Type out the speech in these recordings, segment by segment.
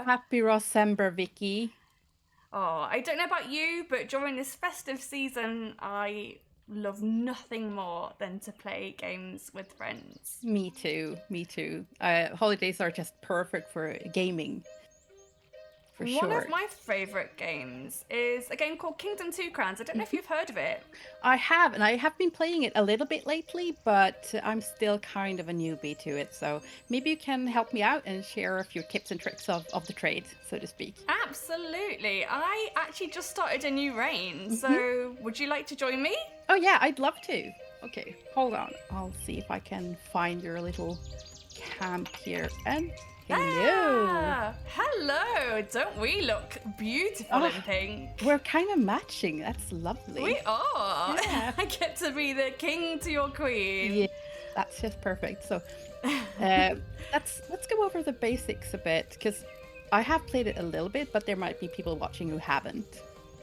Happy Rosember, Vicky. Oh, I don't know about you, but during this festive season, I love nothing more than to play games with friends. Me too. Me too. Holidays are just perfect for gaming. For One sure. of my favourite games is a game called Kingdom 2 Crowns. I don't know if you've heard of it. I have, and I have been playing it a little bit lately, but I'm still kind of a newbie to it. So maybe you can help me out and share a few tips and tricks of the trade, so to speak. Absolutely. I actually just started a new reign, so would you like to join me? Oh yeah, I'd love to. Okay, hold on. I'll see if I can find your little camp here. And hello. Ah, hello. Don't we look beautiful in pink? We're kind of matching. That's lovely. We are. Yeah. I get to be the king to your queen. Yeah, that's just perfect. So let's go over the basics a bit, because I have played it a little bit, but there might be people watching who haven't.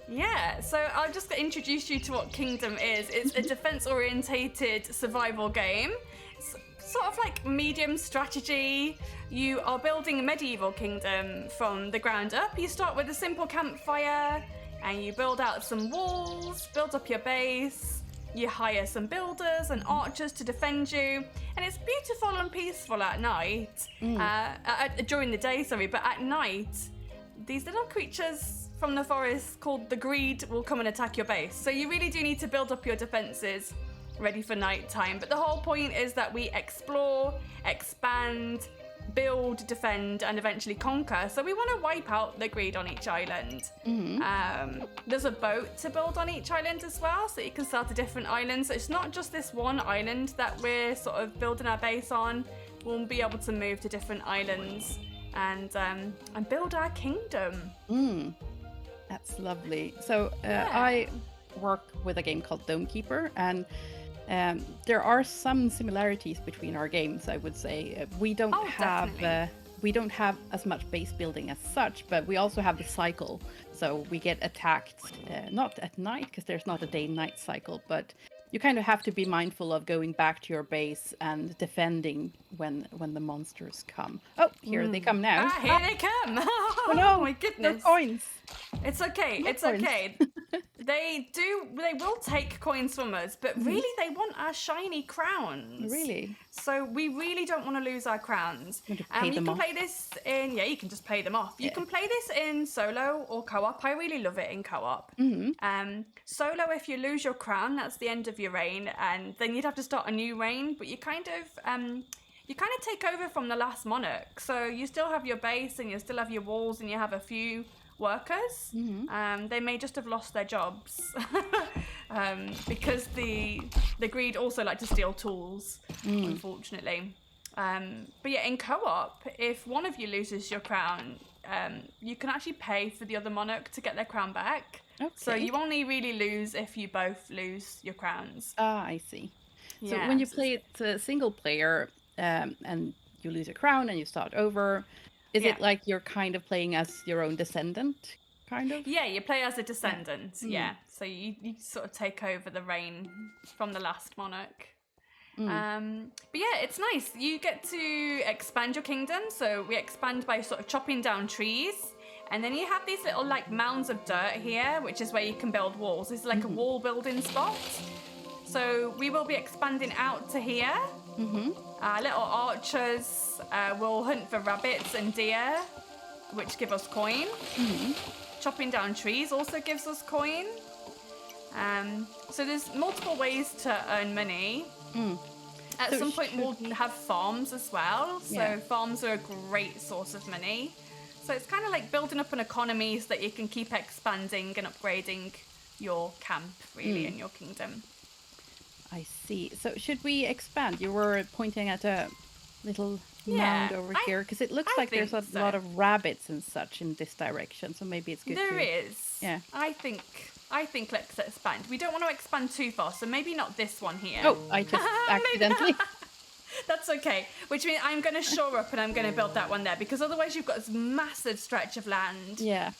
Yeah, so I'll just introduce you to what Kingdom is. It's a defense-orientated survival game. It's sort of like medium strategy. You are building a medieval kingdom from the ground up. You start with a simple campfire and you build out some walls, build up your base. You hire some builders and archers to defend you, and it's beautiful and peaceful at night. During the day, sorry, but at night, these little creatures from the forest called the Greed will come and attack your base. So you really do need to build up your defenses ready for nighttime. But the whole point is that we explore, expand, build, defend, and eventually conquer. So we want to wipe out the Greed on each island. There's a boat to build on each island as well, so you can start a different island. So it's not just this one island that we're sort of building our base on. We'll be able to move to different islands and build our kingdom. That's lovely. So I work with a game called Dome Keeper, and there are some similarities between our games, I would say. We don't have as much base building as such, but we also have the cycle. So we get attacked not at night, because there's not a day-night cycle, but you kind of have to be mindful of going back to your base and defending when the monsters come. Oh, here they come now. Here they come! Oh no, my goodness! No coins. It's okay. No it's coins. okay. They will take coins from us, but really they want our shiny crowns. Really? So we really don't want to lose our crowns. You can play this in, you can just play them off. You can play this in solo or co-op. I really love it in co-op. Solo, if you lose your crown, that's the end of your reign, and then you'd have to start a new reign, but you kind of take over from the last monarch. So you still have your base and you still have your walls and you have a few workers. They may just have lost their jobs because the greed also like to steal tools, unfortunately. But yeah, in co-op, if one of you loses your crown, you can actually pay for the other monarch to get their crown back. Okay. So you only really lose if you both lose your crowns. Ah, I see. So when you play it single player and you lose a crown and you start over, is it like you're kind of playing as your own descendant, kind of? Yeah, you play as a descendant, So you sort of take over the reign from the last monarch. But yeah, it's nice. You get to expand your kingdom. So we expand by sort of chopping down trees. And then you have these little like mounds of dirt here, which is where you can build walls. This is like a wall building spot. So we will be expanding out to here. Little archers will hunt for rabbits and deer, which give us coin. Chopping down trees also gives us coin. So there's multiple ways to earn money. At some point we'll have farms as well. So farms are a great source of money. So it's kind of like building up an economy so that you can keep expanding and upgrading your camp, really, in your kingdom. I see. So should we expand? You were pointing at a little mound over here, because it looks like there's a lot of rabbits and such in this direction. So maybe it's good. There is. Yeah. I think let's expand. We don't want to expand too far, so maybe not this one here. Oh, I just accidentally. That's okay. Which means I'm going to shore up and I'm going to build that one there, because otherwise you've got this massive stretch of land. Yeah.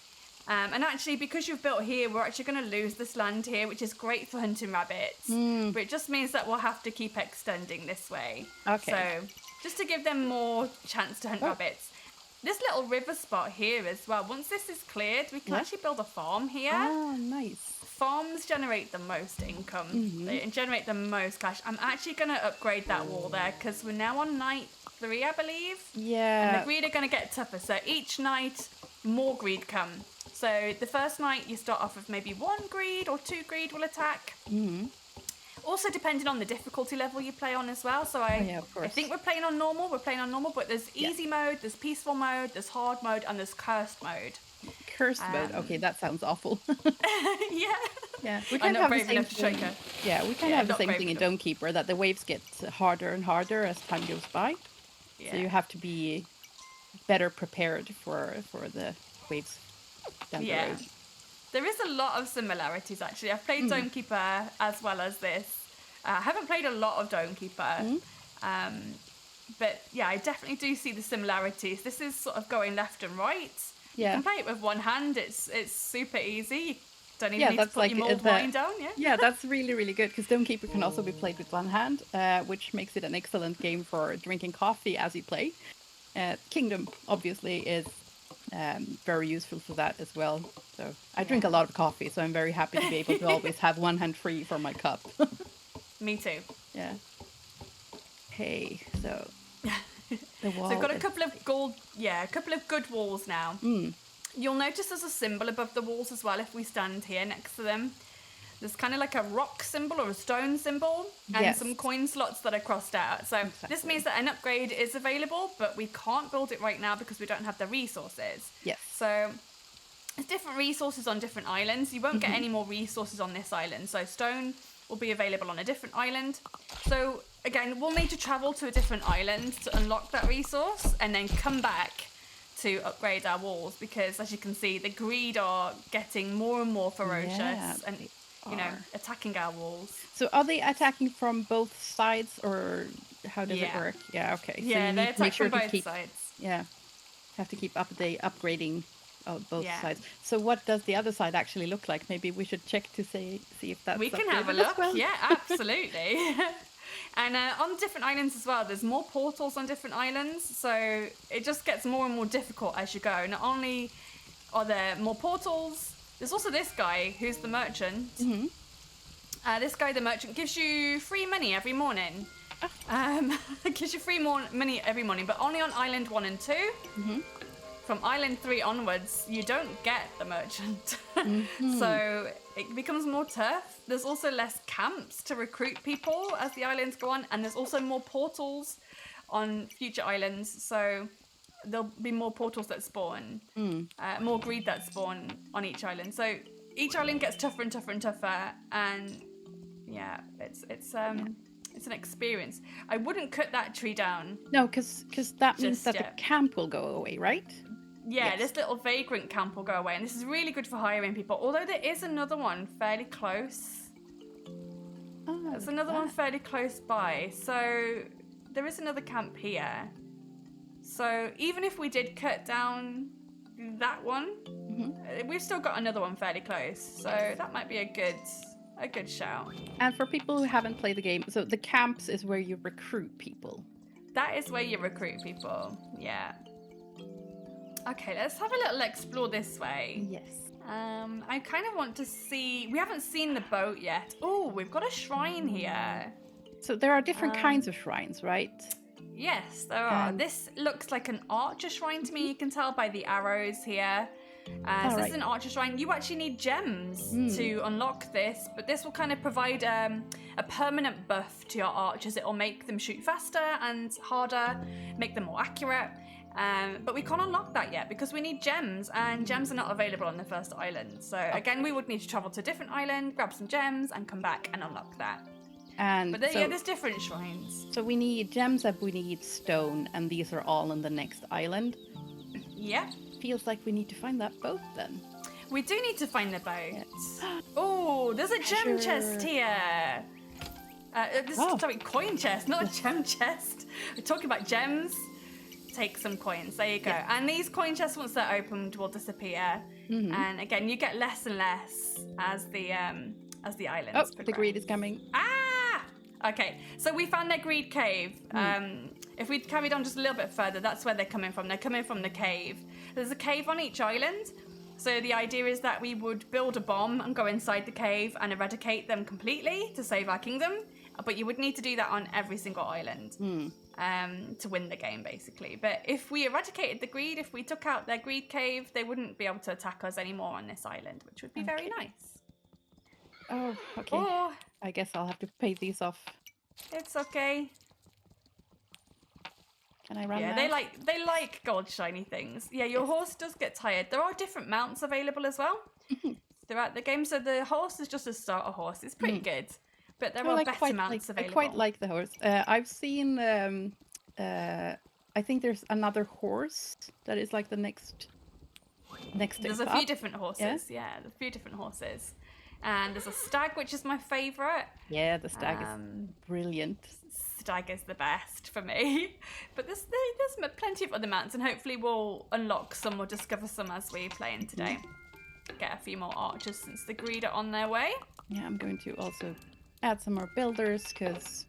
And actually, because you've built here, we're actually going to lose this land here, which is great for hunting rabbits. But it just means that we'll have to keep extending this way. Okay. So just to give them more chance to hunt rabbits. This little river spot here as well, once this is cleared, we can actually build a farm here. Oh, nice. Farms generate the most income. They generate the most cash. I'm actually going to upgrade that wall there because we're now on night 3, I believe. Yeah. And the greed are going to get tougher. So each night, more greed come. So the first night, you start off with maybe 1 greed or 2 greed will attack. Also, depending on the difficulty level you play on as well. So I think we're playing on normal. But there's easy mode, there's peaceful mode, there's hard mode, and there's cursed mode. Cursed mode. Okay, that sounds awful. Yeah. We kind of have the same thing. Yeah, we kind of have the same thing in Domekeeper, that the waves get harder and harder as time goes by. Yeah. So you have to be better prepared for the waves down the road. There is a lot of similarities, actually. I've played Domekeeper as well as this. I haven't played a lot of Domekeeper. But yeah, I definitely do see the similarities. This is sort of going left and right. Yeah. You can play it with one hand. It's super easy. You don't even need to put your mold line down. Yeah, that's really, really good, because Domekeeper can also be played with one hand, which makes it an excellent game for drinking coffee as you play. Kingdom, obviously, is very useful for that as well. So I drink a lot of coffee, so I'm very happy to be able to always have one hand free for my cup. Me too. Yeah. Okay, so the wall. So I've got a couple of good walls now. You'll notice there's a symbol above the walls as well if we stand here next to them. There's kind of like a rock symbol or a stone symbol and some coin slots that are crossed out. So this means that an upgrade is available, but we can't build it right now because we don't have the resources. Yes. So there's different resources on different islands. You won't get any more resources on this island. So stone will be available on a different island. So again, we'll need to travel to a different island to unlock that resource and then come back to upgrade our walls, because as you can see, the greed are getting more and more ferocious and attacking our walls. So are they attacking from both sides, or how does it work? Yeah, okay. So yeah, they attack from both sides. Yeah, have to keep upgrading both sides. So what does the other side actually look like? Maybe we should check to see if that's. We can have a look. Well. Yeah, absolutely. And on different islands as well, there's more portals on different islands, so it just gets more and more difficult as you go. Not only are there more portals, There's also this guy who's the merchant. This guy, the merchant, gives you free money every morning. Gives you free money every morning, but only on Island 1 and 2. From Island 3 onwards, you don't get the merchant. So it becomes more tough. There's also less camps to recruit people as the islands go on, and there's also more portals on future islands. So there'll be more portals that spawn, more greed that spawn on each island. So each island gets tougher and tougher and tougher, and yeah, it's an experience. I wouldn't cut that tree down. No, because that means that the camp will go away, right? Yeah, yes. This little vagrant camp will go away, and this is really good for hiring people. Although there is another one fairly close. There's another one fairly close by. So there is another camp here. So even if we did cut down that one, we've still got another one fairly close. So that might be a good shout. And for people who haven't played the game, so the camps is where you recruit people. That is where you recruit people, yeah. Okay, let's have a little explore this way. Yes. I kind of want to see... We haven't seen the boat yet. Oh, we've got a shrine here. So there are different kinds of shrines, right? Yes, there are. This looks like an archer shrine to me. You can tell by the arrows here. So this is an archer shrine. You actually need gems to unlock this, but this will kind of provide a permanent buff to your archers. It will make them shoot faster and harder, make them more accurate. But we can't unlock that yet because we need gems, and gems are not available on the first island. So again, we would need to travel to a different island, grab some gems, and come back and unlock that. But there's different shrines. So we need gems and we need stone, and these are all on the next island. Yeah. Feels like we need to find that boat then. We do need to find the boat. Oh, there's a gem chest here. Coin chest, not a gem chest. We're talking about gems. Take some coins. There you go. Yeah. And these coin chests, once they're opened, will disappear. And again, you get less and less as the islands progress. The greed is coming. Okay, so we found their greed cave. If we'd carried on just a little bit further, that's where they're coming from. They're coming from the cave. There's a cave on each island. So the idea is that we would build a bomb and go inside the cave and eradicate them completely to save our kingdom. But you would need to do that on every single island to win the game, basically. But if we eradicated the greed, if we took out their greed cave, they wouldn't be able to attack us anymore on this island, which would be very nice. Oh, okay. Oh. I guess I'll have to pay these off. It's okay. Can I run now? They like gold shiny things. Yeah, your horse does get tired. There are different mounts available as well throughout the game. So the horse is just a starter horse. It's pretty good. But there are better mounts available. I quite like the horse. I've seen, I think there's another horse that is like the next There's a few different horses. Yeah, there's a few different horses. And there's a stag, which is my favourite. Yeah, the stag is brilliant. Stag is the best for me. But there's plenty of other mounts, and hopefully we'll unlock some or discover some as we play in today. Get a few more archers since the greed are on their way. Yeah, I'm going to also add some more builders because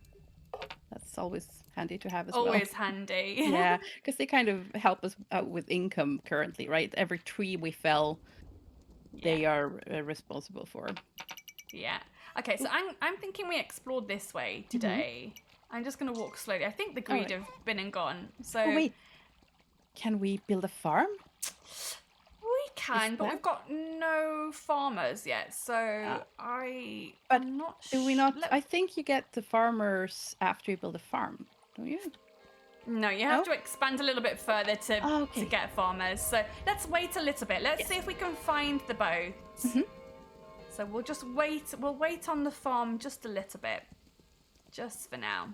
that's always handy to have as well. Always handy. Yeah, because they kind of help us out with income currently, right? Every tree we fell, they are responsible for. Yeah. Okay, so I'm thinking we explored this way today. I'm just going to walk slowly. I think the greed have been and gone. So. Oh, wait. Can we build a farm? We can, but we've got no farmers yet. So I'm not sure. Do we not? I think you get the farmers after you build a farm, don't you? No, you have to expand a little bit further to get farmers. So let's wait a little bit. Let's see if we can find the boat. So we'll just wait. We'll wait on the farm just a little bit. Just for now.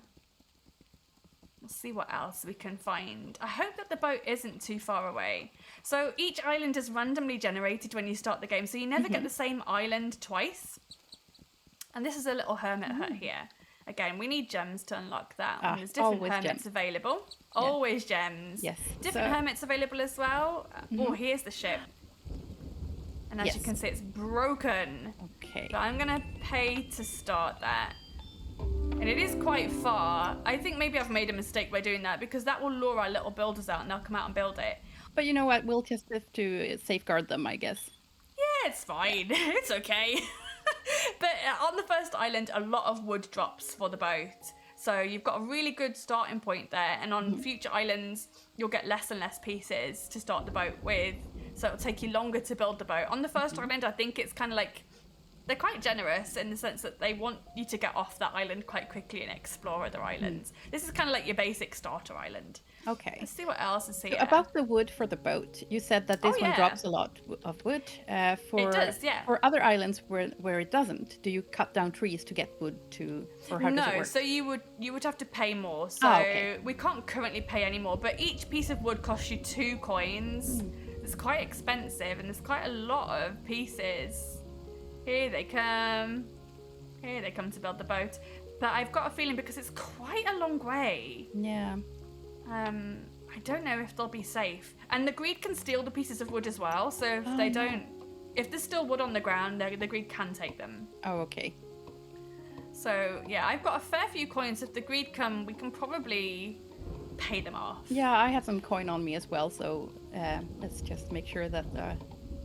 We'll see what else we can find. I hope that the boat isn't too far away. So each island is randomly generated when you start the game. So you never get the same island twice. And this is a little hermit hut here. Again, we need gems to unlock that. There's different hermits available. Yeah. Always gems. Yes. Different hermits available as well. Oh, here's the ship. And as you can see, it's broken. Okay. So I'm going to pay to start that. And it is quite far. I think maybe I've made a mistake by doing that because that will lure our little builders out and they'll come out and build it. But you know what? We'll just have to safeguard them, I guess. it's fine. It's okay. But on the first island, a lot of wood drops for the boat. So you've got a really good starting point there. And on future islands, you'll get less and less pieces to start the boat with. So it'll take you longer to build the boat. On the first island, I think it's kind of like, they're quite generous in the sense that they want you to get off that island quite quickly and explore other islands. This is kind of like your basic starter island. Okay. Let's see what else is here. So about the wood for the boat, you said that this one drops a lot of wood. It does, yeah. For other islands where it doesn't, do you cut down trees to get wood to, or how does it work? No, so you would have to pay more. So we can't currently pay any more, but each piece of wood costs you 2 coins. It's quite expensive, and there's quite a lot of pieces. Here they come. Here they come to build the boat. But I've got a feeling because it's quite a long way. Yeah. I don't know if they'll be safe. And the greed can steal the pieces of wood as well. So if they don't, if there's still wood on the ground, the greed can take them. Oh, okay. So yeah, I've got a fair few coins. If the greed come, we can probably pay them off. Yeah, I have some coin on me as well. So let's just make sure that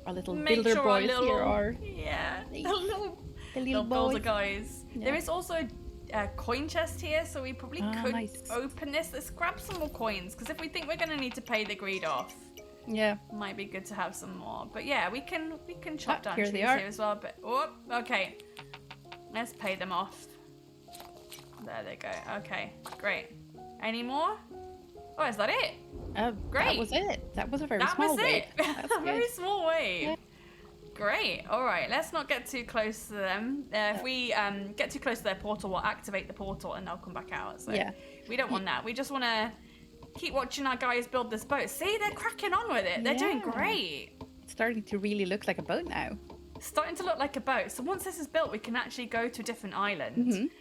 our little builder boys here are. Yeah, the little builder boys. guys. Yeah. There is also a coin chest here, so we probably could open this. Let's grab some more coins, because if we think we're going to need to pay the greed off, it might be good to have some more. But yeah, we can chop down trees here as well. But okay, let's pay them off. There they go. Okay, great. Any more? Oh, is that it? Great. That was it. That was a very small wave. That's a very small wave. Yeah. Great. All right. Let's not get too close to them. If we get too close to their portal, we'll activate the portal and they'll come back out. So we don't want that. We just want to keep watching our guys build this boat. See, they're cracking on with it. They're doing great. It's starting to really look like a boat now. It's starting to look like a boat. So once this is built, we can actually go to a different island.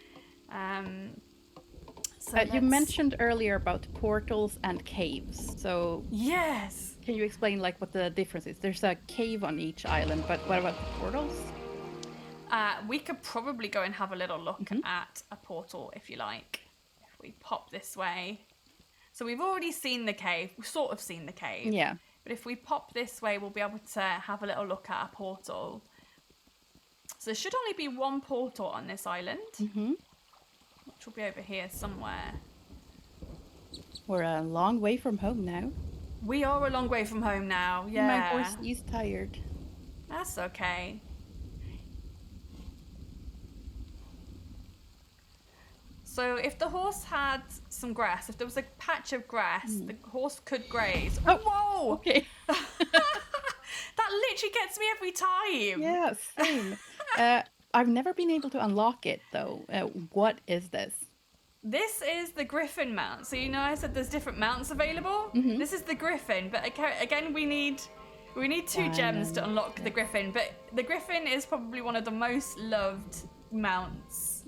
So you mentioned earlier about portals and caves. So yes. Can you explain like what the difference is? There's a cave on each island, but what about the portals? We could probably go and have a little look at a portal if you like. If we pop this way. So we've already seen the cave. We've sort of seen the cave. Yeah. But if we pop this way, we'll be able to have a little look at a portal. So there should only be one portal on this island. Which will be over here somewhere. We're a long way from home now. We are a long way from home now, yeah. My horse is tired. That's okay. So if the horse had some grass, if there was a patch of grass, the horse could graze. Oh, whoa! Okay. That literally gets me every time. Yeah, same. I've never been able to unlock it though. What is this? This is the Griffin mount. So you know I said there's different mounts available? This is the Griffin, but again we need 2 gems to unlock the Griffin. But the Griffin is probably one of the most loved mounts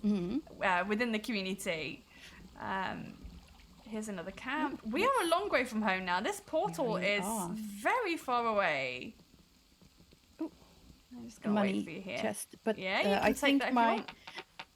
within the community. Here's another camp. We are a long way from home now. This portal is very far away. I'm just gonna wait for you here. Chest, but yeah, you can I take think that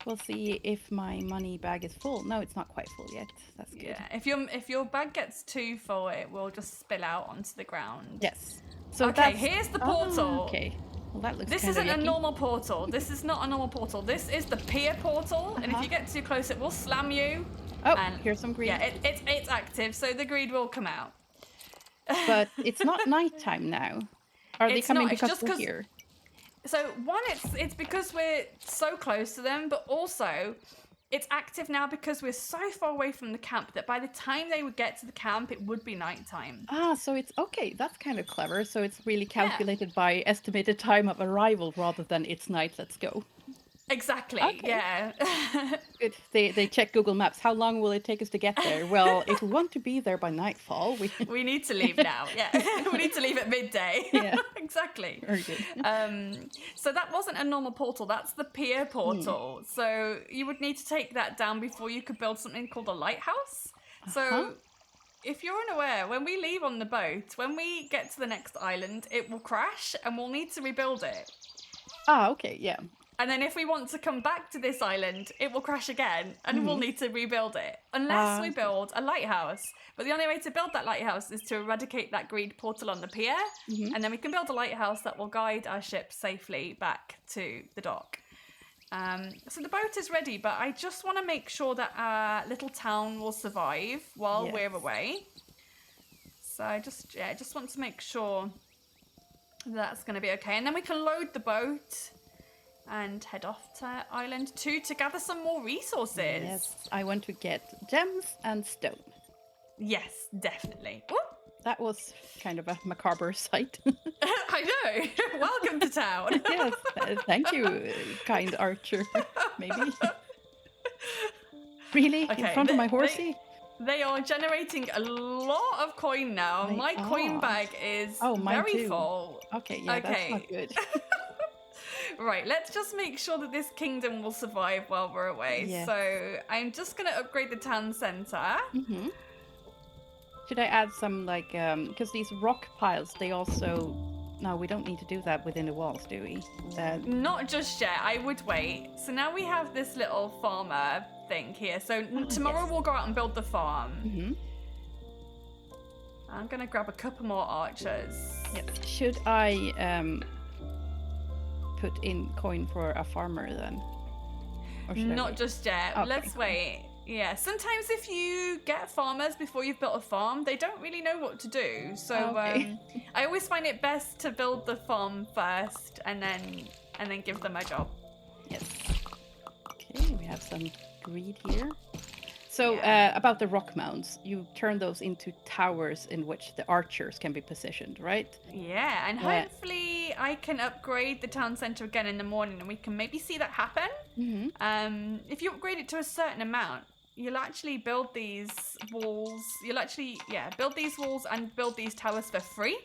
we'll see if my money bag is full. No, it's not quite full yet. That's good. Yeah, if your bag gets too full, it will just spill out onto the ground. Yes. So okay, here's the portal. Oh, okay. Well, that looks. This isn't a normal portal. This is not a normal portal. This is the pier portal, and if you get too close, it will slam you. Oh, and here's some greed. Yeah, it's active, so the greed will come out. But it's not nighttime now. Are they coming because we're here? So one, it's because we're so close to them, but also it's active now because we're so far away from the camp that by the time they would get to the camp, it would be nighttime. Ah, so it's okay. That's kind of clever. So it's really calculated by estimated time of arrival rather than it's night. Let's go. Exactly. Okay. Yeah. Good. They check Google Maps. How long will it take us to get there? Well, if we want to be there by nightfall, we need to leave now. Yeah, we need to leave at midday. Yeah. Exactly. Very good. So that wasn't a normal portal. That's the pier portal. So you would need to take that down before you could build something called a lighthouse. So if you're unaware, when we leave on the boat, when we get to the next island, it will crash and we'll need to rebuild it. Ah, okay, yeah. And then if we want to come back to this island, it will crash again and we'll need to rebuild it. Unless we build a lighthouse. But the only way to build that lighthouse is to eradicate that greed portal on the pier. And then we can build a lighthouse that will guide our ship safely back to the dock. So the boat is ready, but I just want to make sure that our little town will survive while we're away. So I just want to make sure that's going to be okay. And then we can load the boat and head off to Island 2 to gather some more resources. Yes, I want to get gems and stone. Yes, definitely. Ooh. That was kind of a macabre sight. I know. Welcome to town. Yes, thank you, kind archer. Maybe. Really? Okay, in front of my horsey? They are generating a lot of coin now. My coin bag is very full. Okay, yeah, that's not good. Right, let's just make sure that this kingdom will survive while we're away. Yes. So I'm just going to upgrade the town center. Should I add some, like, because these rock piles, they also... No, we don't need to do that within the walls, do we? Not just yet. I would wait. So now we have this little farmer thing here. So tomorrow we'll go out and build the farm. I'm going to grab a couple more archers. Yes. Should I put in coin for a farmer then? Or should Not just yet. Okay. Let's wait. Yeah, sometimes if you get farmers before you've built a farm, they don't really know what to do. So I always find it best to build the farm first and then give them a job. Yes. Okay, we have some greed here. So about the rock mounds, you turn those into towers in which the archers can be positioned, right? Yeah, and hopefully I can upgrade the town center again in the morning and we can maybe see that happen. If you upgrade it to a certain amount, you'll actually build these walls. You'll actually, build these walls and build these towers for free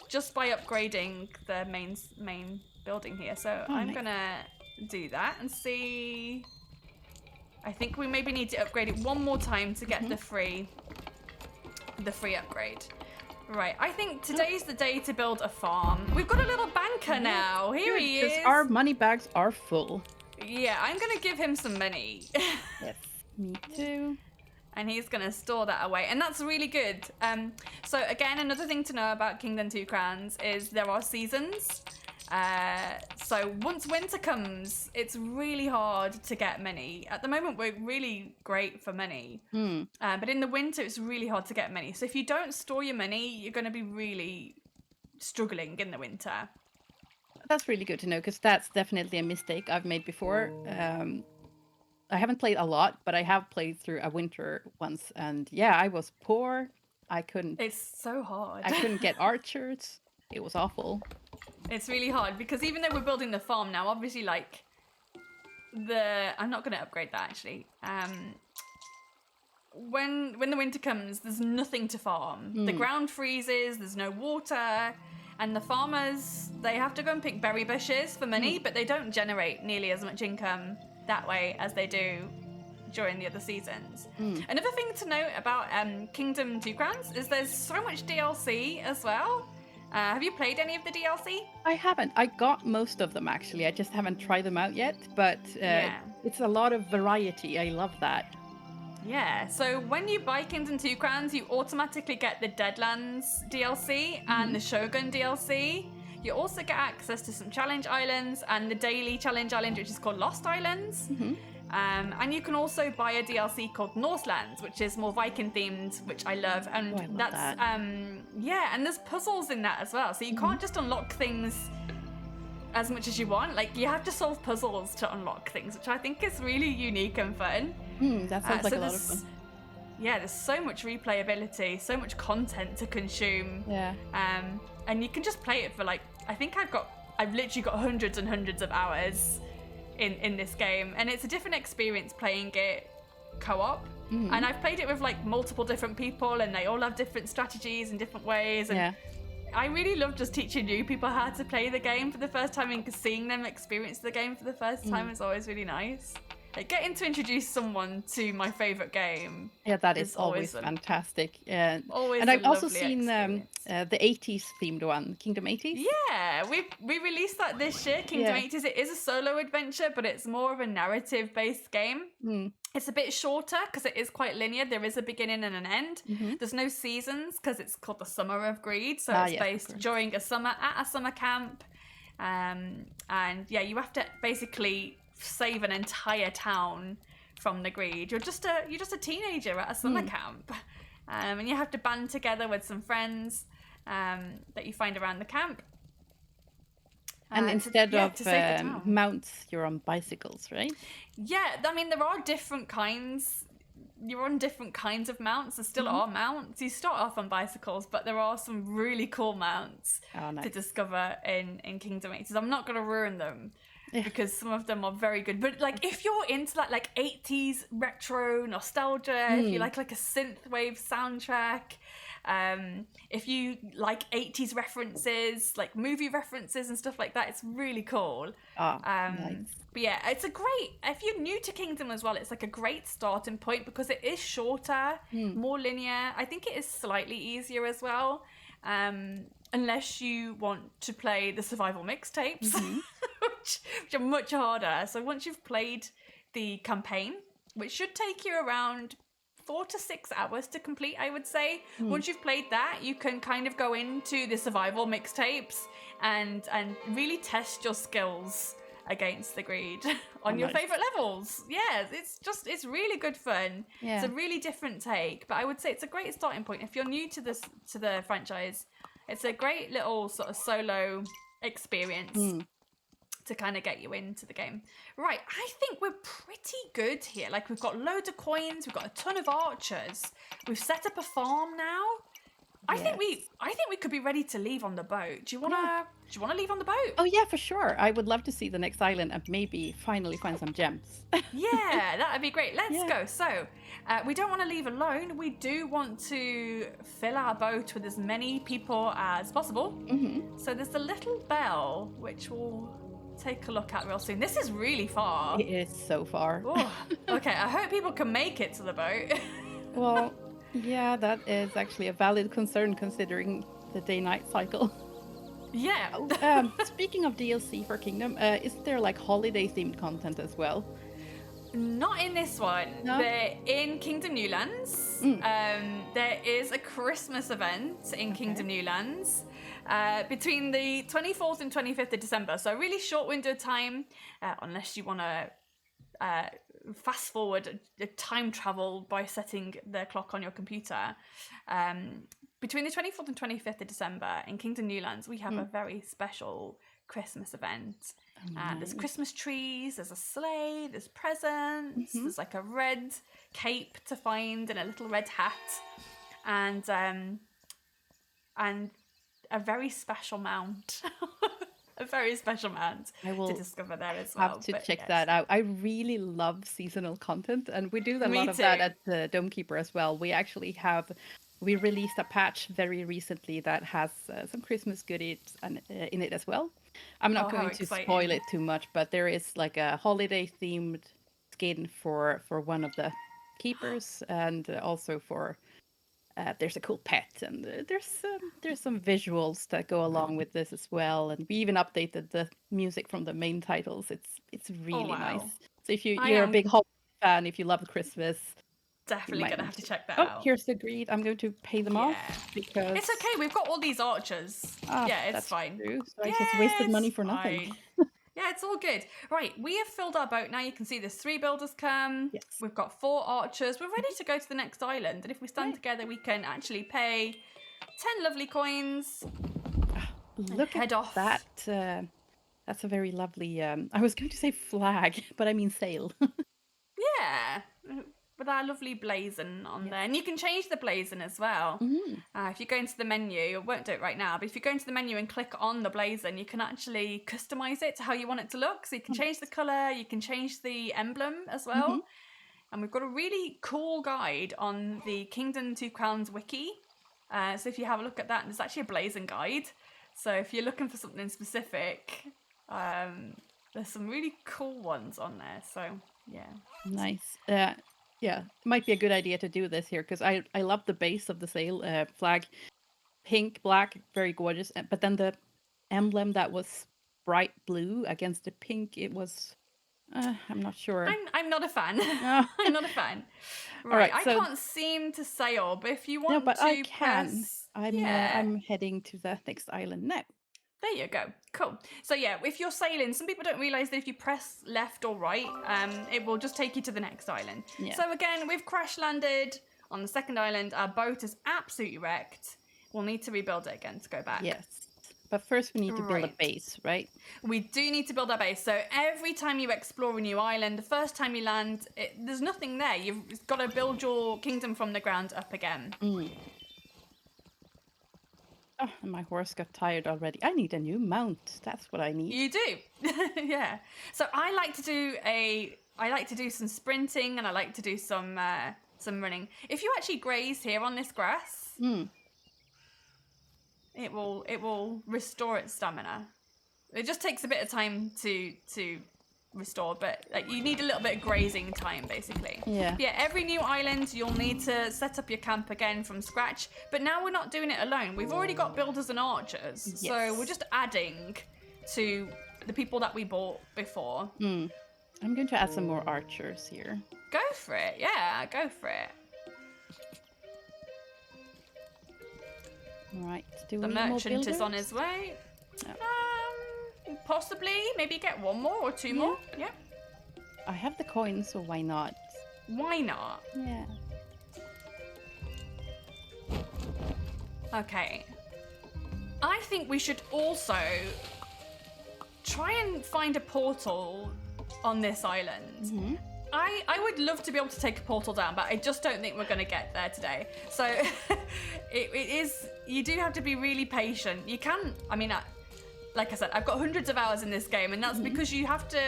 just by upgrading the main building here. So I'm gonna do that and see. I think we maybe need to upgrade it one more time to get the free upgrade. Right, I think today's the day to build a farm. We've got a little banker now. Here he is. Because our money bags are full. Yeah, I'm gonna give him some money. Yes, me too. And he's gonna store that away, and that's really good. So again, another thing to know about Kingdom 2 Crowns is there are seasons. So once winter comes, it's really hard to get money. At the moment, we're really great for money. But in the winter, it's really hard to get money. So if you don't store your money, you're going to be really struggling in the winter. That's really good to know, because that's definitely a mistake I've made before. I haven't played a lot, but I have played through a winter once. And yeah, I was poor. It's so hard. I couldn't get archers. It was awful. It's really hard because even though we're building the farm now, obviously, like, I'm not going to upgrade that, actually. When the winter comes, there's nothing to farm. The ground freezes, there's no water, and the farmers, they have to go and pick berry bushes for money, but they don't generate nearly as much income that way as they do during the other seasons. Another thing to note about Kingdom 2 Crowns is there's so much DLC as well. Have you played any of the DLC? I haven't. I got most of them, actually. I just haven't tried them out yet, but it's a lot of variety. I love that. Yeah, so when you buy Kingdom 2 Crowns, you automatically get the Deadlands DLC and the Shogun DLC. You also get access to some challenge islands and the daily challenge island, which is called Lost Islands. And you can also buy a DLC called Norselands, which is more Viking themed, which I love. And I love that's that. and there's puzzles in that as well. So you can't just unlock things as much as you want. Like, you have to solve puzzles to unlock things, which I think is really unique and fun. That sounds like a lot of fun. Yeah, there's so much replayability, so much content to consume. Yeah. And you can just play it for, like, I think I've literally got hundreds and hundreds of hours in this game, and it's a different experience playing it co-op. And I've played it with, like, multiple different people, and they all have different strategies and different ways, and I really love just teaching new people how to play the game for the first time, and seeing them experience the game for the first time is always really nice. getting to introduce someone to my favorite game. Yeah, that is always fantastic. Always and a I've also lovely seen experience. the 80s themed one, Kingdom 80s. Yeah, we released that this year, Kingdom 80s. It is a solo adventure, but it's more of a narrative-based game. It's a bit shorter because it is quite linear. There is a beginning and an end. There's no seasons because it's called the Summer of Greed. So it's based during a summer at a summer camp. And yeah, you have to basically save an entire town from the greed. You're just a teenager at a summer camp. And you have to band together with some friends that you find around the camp. And instead of mounts, you're on bicycles, right? Yeah, I mean, there are different kinds. You're on different kinds of mounts. There still are mounts. You start off on bicycles, but there are some really cool mounts to discover in Kingdom 80s. I'm not going to ruin them because some of them are very good. But like, if you're into that like 80s retro nostalgia, if you like a synthwave soundtrack, if you like 80s references, like movie references and stuff like that, it's really cool. Nice. But yeah, it's a great, if you're new to Kingdom as well, it's like a great starting point because it is shorter, more linear. I think it is slightly easier as well, unless you want to play the survival mixtapes, which are much harder. So once you've played the campaign, which should take you around 4 to 6 hours to complete, I would say. Once you've played that, you can kind of go into the survival mixtapes and really test your skills against the greed on your favorite levels. Yeah, it's really good fun. It's a really different take, but I would say it's a great starting point if you're new to the franchise. It's a great little sort of solo experience to kind of get you into the game. Right, I think we're pretty good here. Like, we've got loads of coins, we've got a ton of archers, we've set up a farm now. I think we could be ready to leave on the boat. Do you wanna leave on the boat? Oh yeah, for sure. I would love to see the next island and maybe finally find some gems. Yeah, that'd be great. Let's go. So we don't want to leave alone. We do want to fill our boat with as many people as possible. So there's a little bell which we'll take a look at real soon. This is really far. It is so far. Okay, I hope people can make it to the boat. Well, yeah, that is actually a valid concern considering the day-night cycle. Yeah. Speaking of DLC for Kingdom, is there like holiday-themed content as well? Not in this one. No? They're in Kingdom New Lands. There is a Christmas event in Kingdom New Lands between the 24th and 25th of December. So a really short window of time, unless you want to fast forward a time travel by setting the clock on your computer. Between the 24th and 25th of December in Kingdom New Lands, we have a very special Christmas event. There's Christmas trees, there's a sleigh, there's presents, there's like a red cape to find and a little red hat, and a very special mount. A very special mount to discover there as well. Have to check that out. I really love seasonal content, and we do a lot of that at the Domekeeper as well. We released a patch very recently that has some Christmas goodies in it as well. I'm not going to spoil it too much, but there is like a holiday themed skin for one of the keepers, and also for there's a cool pet, and there's some visuals that go along with this as well. And we even updated the music from the main titles. It's really nice. So if you're a big holiday fan, if you love Christmas, definitely gonna have to check that out. Here's the greed. I'm going to pay them off because it's okay. We've got all these archers. It's fine. True. So I just wasted money for nothing. Yeah, it's all good. Right, we have filled our boat now. You can see there's 3 builders come. Yes. We've got 4 archers. We're ready to go to the next island. And if we stand together, we can actually pay 10 lovely coins. Look at that. That's a very lovely, I was going to say flag, but I mean sail. Yeah. With our lovely blazon on there. And you can change the blazon as well. If you go into the menu, I won't do it right now, but if you go into the menu and click on the blazon, you can actually customize it to how you want it to look. So you can change the color, you can change the emblem as well. And we've got a really cool guide on the Kingdom 2 Crowns wiki. So if you have a look at that, there's actually a blazon guide. So if you're looking for something specific, there's some really cool ones on there. So Yeah. Nice. Yeah, might be a good idea to do this here because I love the base of the sail flag, pink, black, very gorgeous. But then the emblem that was bright blue against the pink, it was I'm not sure. I'm not a fan. No. I'm not a fan. All Right, right, I so can't seem to sail, but if you no, want but I to can. press, yeah, I'm heading to the next island now. there you go. Cool. So yeah, if you're sailing, some people don't realize that if you press left or right, it will just take you to the next island. Yeah. So again, we've crash landed on the second island. Our boat is absolutely wrecked. We'll need to rebuild it again to go back. Yes. But first we need to build a Right. base, right? We do need to build our base. So every time you explore a new island, the first time you land, there's nothing there. You've got to build your kingdom from the ground up again. Mm. Oh, and my horse got tired already. I need a new mount. That's what I need. You do. Yeah. So I like to do some sprinting and I like to do some running. If you actually graze here on this grass, it will restore its stamina. It just takes a bit of time to restore, but like you need a little bit of grazing time basically. Yeah. Yeah, every new island you'll need to set up your camp again from scratch, but now we're not doing it alone. We've already got builders and archers. Yes. So we're just adding to the people that we bought before. I'm going to add some more archers here. Go for it. Yeah, go for it. All right. Do The we need more merchant is on builders? his way. Oh. Possibly, maybe get one more or two more. Yeah. I have the coins, so why not? Why not? Yeah. Okay. I think we should also try and find a portal on this island. I would love to be able to take a portal down, but I just don't think we're going to get there today. So it is, you do have to be really patient. You can, I mean, like I said, I've got hundreds of hours in this game, and that's because you have to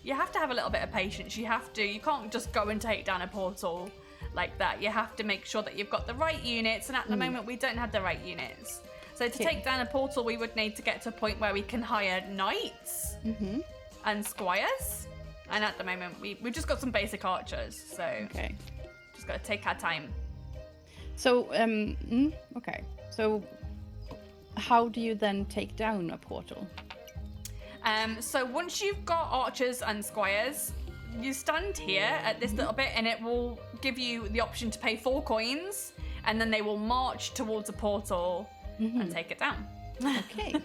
have a little bit of patience. You can't just go and take down a portal like that. You have to make sure that you've got the right units, and at the moment we don't have the right units. So to take down a portal, we would need to get to a point where we can hire knights and squires. And at the moment, we've just got some basic archers, so just got to take our time. So, okay. So, how do you then take down a portal? So once you've got archers and squires, you stand here at this little bit, and it will give you the option to pay 4 coins, and then they will march towards a portal and take it down. Okay.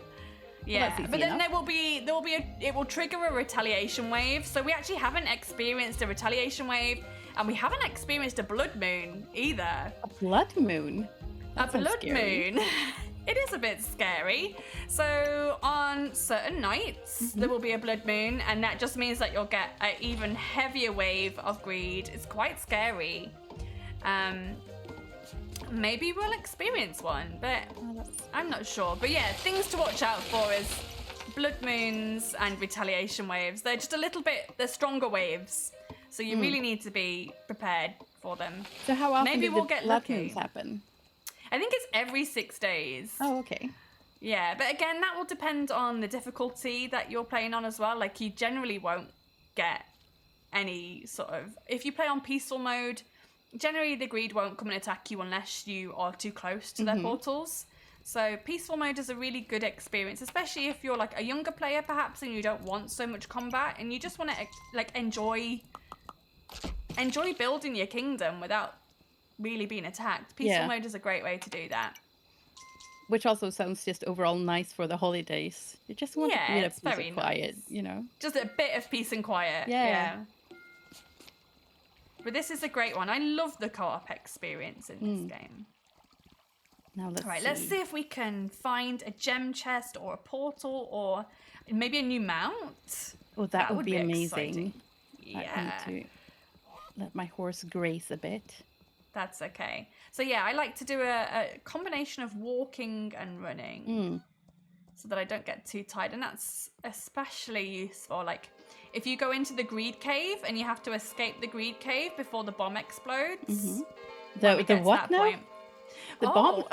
Yeah, Well, but then it will trigger a retaliation wave. So we actually haven't experienced a retaliation wave, and we haven't experienced a blood moon either. A blood moon? That A blood sounds scary. moon. It is a bit scary. So on certain nights, there will be a blood moon, and that just means that you'll get an even heavier wave of greed. It's quite scary. Maybe we'll experience one, but I'm not sure. But yeah, things to watch out for is blood moons and retaliation waves. They're just a little bit, they're stronger waves. So you really need to be prepared for them. So how often Maybe do we'll the get blood lucky. moons happen? I think it's every 6 days. Oh, okay. Yeah, but again, that will depend on the difficulty that you're playing on as well. Like, you generally won't get any sort of... If you play on peaceful mode, generally the greed won't come and attack you unless you are too close to their portals. So peaceful mode is a really good experience, especially if you're like a younger player perhaps and you don't want so much combat and you just want to like enjoy building your kingdom without really being attacked. Peaceful mode is a great way to do that. Which also sounds just overall nice for the holidays. You just want a bit of it's peace very and quiet, nice. you know? Just a bit of peace and quiet. Yeah. But this is a great one. I love the co-op experience in this game. Now Let's see if we can find a gem chest or a portal or maybe a new mount. Oh, that would be amazing. Exciting. I need to let my horse graze a bit. That's okay. So yeah, I like to do a combination of walking and running so that I don't get too tired. And that's especially useful. Like if you go into the greed cave and you have to escape the greed cave before the bomb explodes. The what now? Point, the bomb?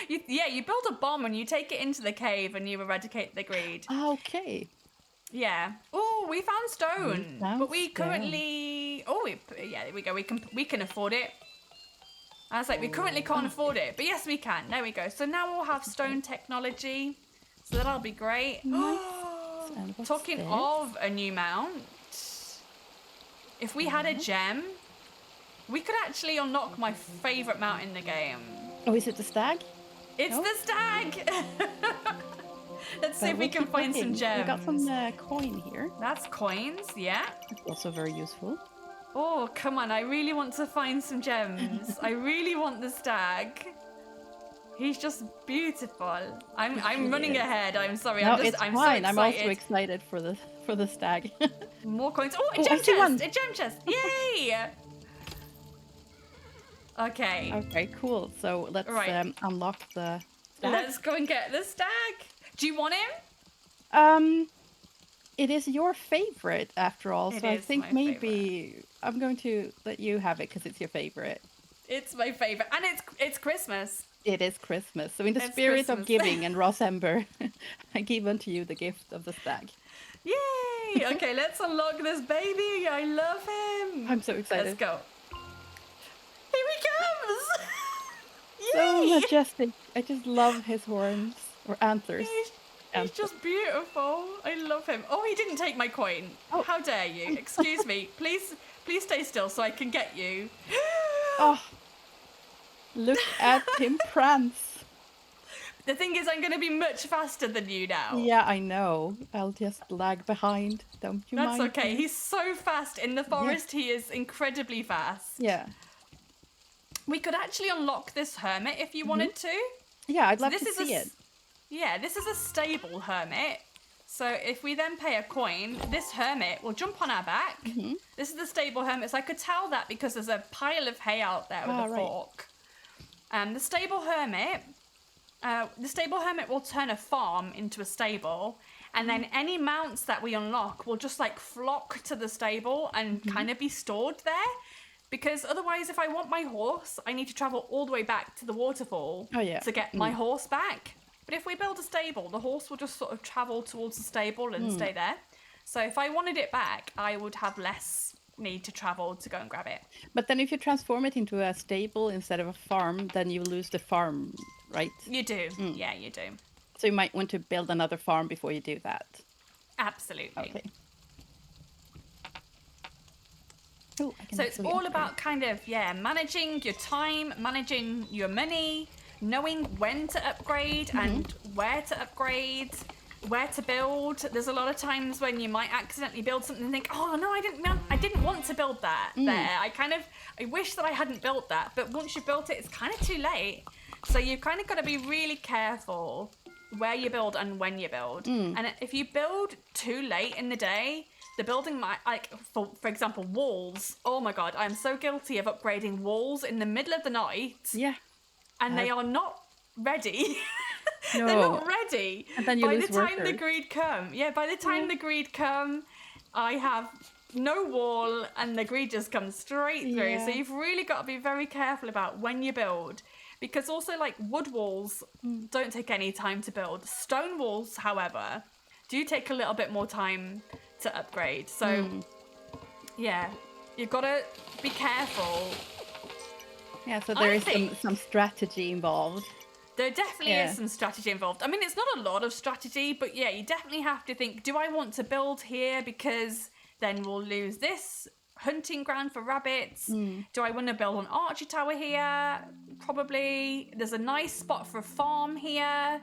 you build a bomb and you take it into the cave and you eradicate the greed. Okay. Yeah. Oh, we found stone, but we stone. currently. Oh, there we go. We can afford it. I was like, we currently can't afford it, but yes, we can. There we go. So now we'll have stone technology, so that'll be great. Nice. And what's Talking this? of a new mount, if we had a gem, we could actually unlock my favorite mount in the game. Oh, is it the stag? It's the stag. Let's see if we can find some gems. We got some coin here. That's coins, yeah. It's also very useful. Oh, come on. I really want to find some gems. I really want the stag. He's just beautiful. I'm running ahead. I'm sorry. No, I'm it's fine. So I'm also excited for the stag. More coins. Oh, a gem chest. A gem chest. Yay! Okay. Okay, cool. So let's unlock the stag. Let's go and get the stag. Do you want him? It is your favorite after all, so I think maybe favorite. I'm going to let you have it because it's your favorite. It's my favorite, and it's Christmas. It is Christmas, so in the spirit of giving and Rosember, I give unto you the gift of the stag. Yay! Okay, let's unlock this baby. I love him. I'm so excited. Let's go. Here he comes! So majestic. I just love his horns or antlers. He's just beautiful. I love him. Oh, he didn't take my coin. Oh. How dare you? Excuse me. Please stay still so I can get you. Oh, look at him prance. The thing is, I'm going to be much faster than you now. Yeah, I know. I'll just lag behind. Don't you mind? That's okay. He's so fast. In the forest, He is incredibly fast. Yeah. We could actually unlock this hermit if you wanted to. Yeah, I'd love to see it. Yeah, this is a stable hermit. So if we then pay a coin, this hermit will jump on our back. Mm-hmm. This is the stable hermit. So I could tell that because there's a pile of hay out there with a fork. The stable hermit will turn a farm into a stable. And then any mounts that we unlock will just like flock to the stable and kind of be stored there. Because otherwise, if I want my horse, I need to travel all the way back to the waterfall to get my horse back. But if we build a stable, the horse will just sort of travel towards the stable and stay there. So if I wanted it back, I would have less need to travel to go and grab it. But then if you transform it into a stable instead of a farm, then you lose the farm, right? You do. Yeah, you do. So you might want to build another farm before you do that. Absolutely. Okay. Oh, so it's all about kind of, managing your time, managing your money, knowing when to upgrade and where to upgrade, where to build. There's a lot of times when you might accidentally build something and think, oh no, I didn't want to build that there. I wish that I hadn't built that. But once you've built it, it's kind of too late. So you've kind of got to be really careful where you build and when you build. And if you build too late in the day, the building might, like, for example, walls. Oh my God, I'm so guilty of upgrading walls in the middle of the night. Yeah. And they are not ready. No. They're not ready. And then you by lose the time workers. the greed come. Yeah, by the time the greed come, I have no wall and the greed just comes straight through. Yeah. So you've really got to be very careful about when you build. Because also, like, wood walls don't take any time to build. Stone walls, however, do take a little bit more time to upgrade. So, yeah, you've got to be careful. Yeah, so there is some strategy involved. There definitely is some strategy involved. I mean, it's not a lot of strategy, but yeah, you definitely have to think, do I want to build here because then we'll lose this hunting ground for rabbits? Do I want to build an archer tower here? Probably. There's a nice spot for a farm here.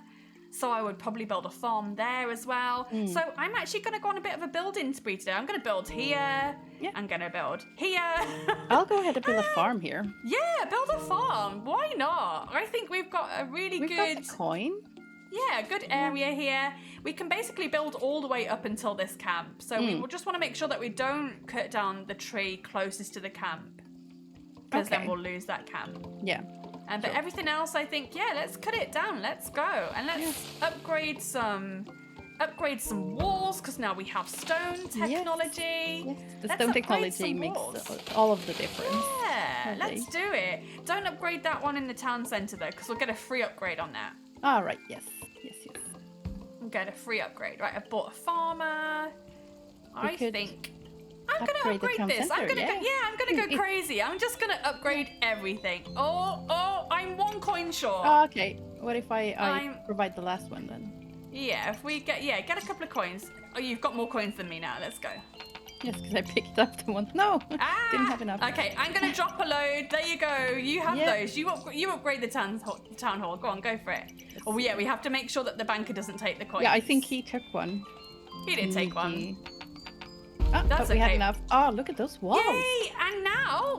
So I would probably build a farm there as well. So I'm actually going to go on a bit of a building spree today. I'm going to build here. Yeah. I'm going to build here. I'll go ahead and build a farm here. Yeah, build a farm. Why not? I think we've got a really good... We've got the coin. Yeah, good area here. We can basically build all the way up until this camp. So we will just want to make sure that we don't cut down the tree closest to the camp. Because then we'll lose that camp. Yeah. But everything else, I think, let's cut it down. Let's go. And let's upgrade some walls, because now we have stone technology. Yes. The stone technology makes all of the difference. Yeah, let's do it. Don't upgrade that one in the town centre, though, because we'll get a free upgrade on that. All right, yes. get a free upgrade. Right, I bought a farmer. I think I'm gonna upgrade this. I'm gonna go crazy. I'm just gonna upgrade everything. Oh, I'm 1 coin short. Oh, okay. What if I provide the last one then? Yeah, if we get a couple of coins. Oh, you've got more coins than me now. Let's go. Yes, because I picked up the one. No, didn't have enough. Okay, I'm gonna drop a load. There you go. You have those. You upgrade the town hall. Go on, go for it. Yes. Oh yeah, we have to make sure that the banker doesn't take the coins. Yeah, I think he took one. He did take one. Oh, that's but we had okay. enough. Oh, look at those walls. Yay! And now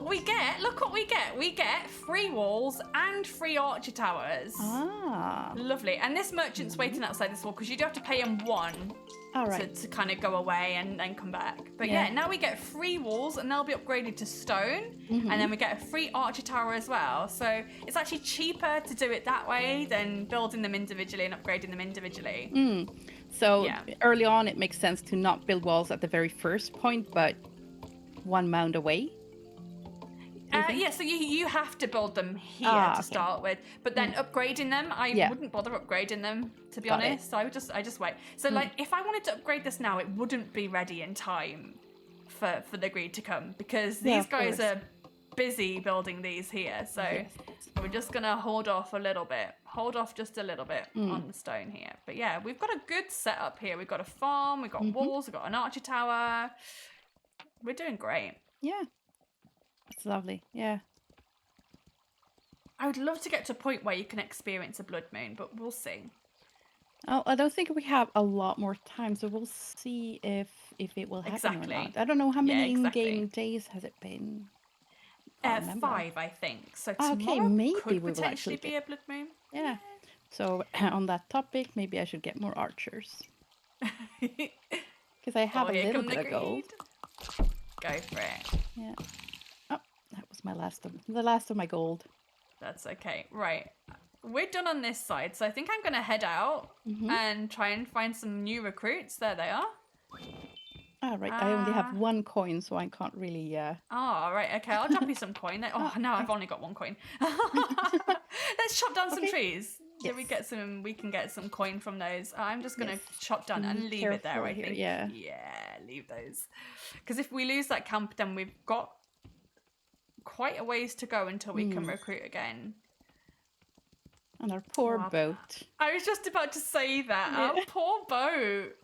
look what we get. We get free walls and free archer towers. Ah. Lovely. And this merchant's waiting outside this wall because you do have to pay him 1 to kind of go away and then come back. But yeah, now we get free walls and they'll be upgraded to stone. And then we get a free archer tower as well. So it's actually cheaper to do it that way than building them individually and upgrading them individually. So early on, it makes sense to not build walls at the very first point, but 1 mound away. Yeah, so you have to build them here to start with, but then upgrading them, I wouldn't bother upgrading them, to be honest. So I just wait. So like, if I wanted to upgrade this now, it wouldn't be ready in time for the greed to come because these guys are busy building these here. So we're just gonna hold off a little bit. Hold off just a little bit on the stone here. But yeah, we've got a good setup here. We've got a farm, we've got walls, we've got an archer tower. We're doing great. Yeah. It's lovely. Yeah. I would love to get to a point where you can experience a blood moon, but we'll see. Oh, I don't think we have a lot more time, so we'll see if it will happen or not. I don't know how many in-game days has it been. 5, I think. So tomorrow maybe could we will potentially actually be a blood moon. Yeah. So on that topic, maybe I should get more archers. Because I have a little bit of gold. Go for it. Yeah. Oh, that was the last of my gold. That's okay. Right. We're done on this side, so I think I'm going to head out and try and find some new recruits. There they are. Ah, right. I only have 1 coin, so I can't really... Oh, right. Okay, I'll drop you some coin. Oh, no, I've only got 1 coin. Let's chop down some trees. Yes. We can get some coin from those. I'm just going to chop down and leave it there, I think. Yeah, leave those. Because if we lose that camp, then we've got quite a ways to go until we can recruit again. And our poor boat. I was just about to say that. Our poor boat.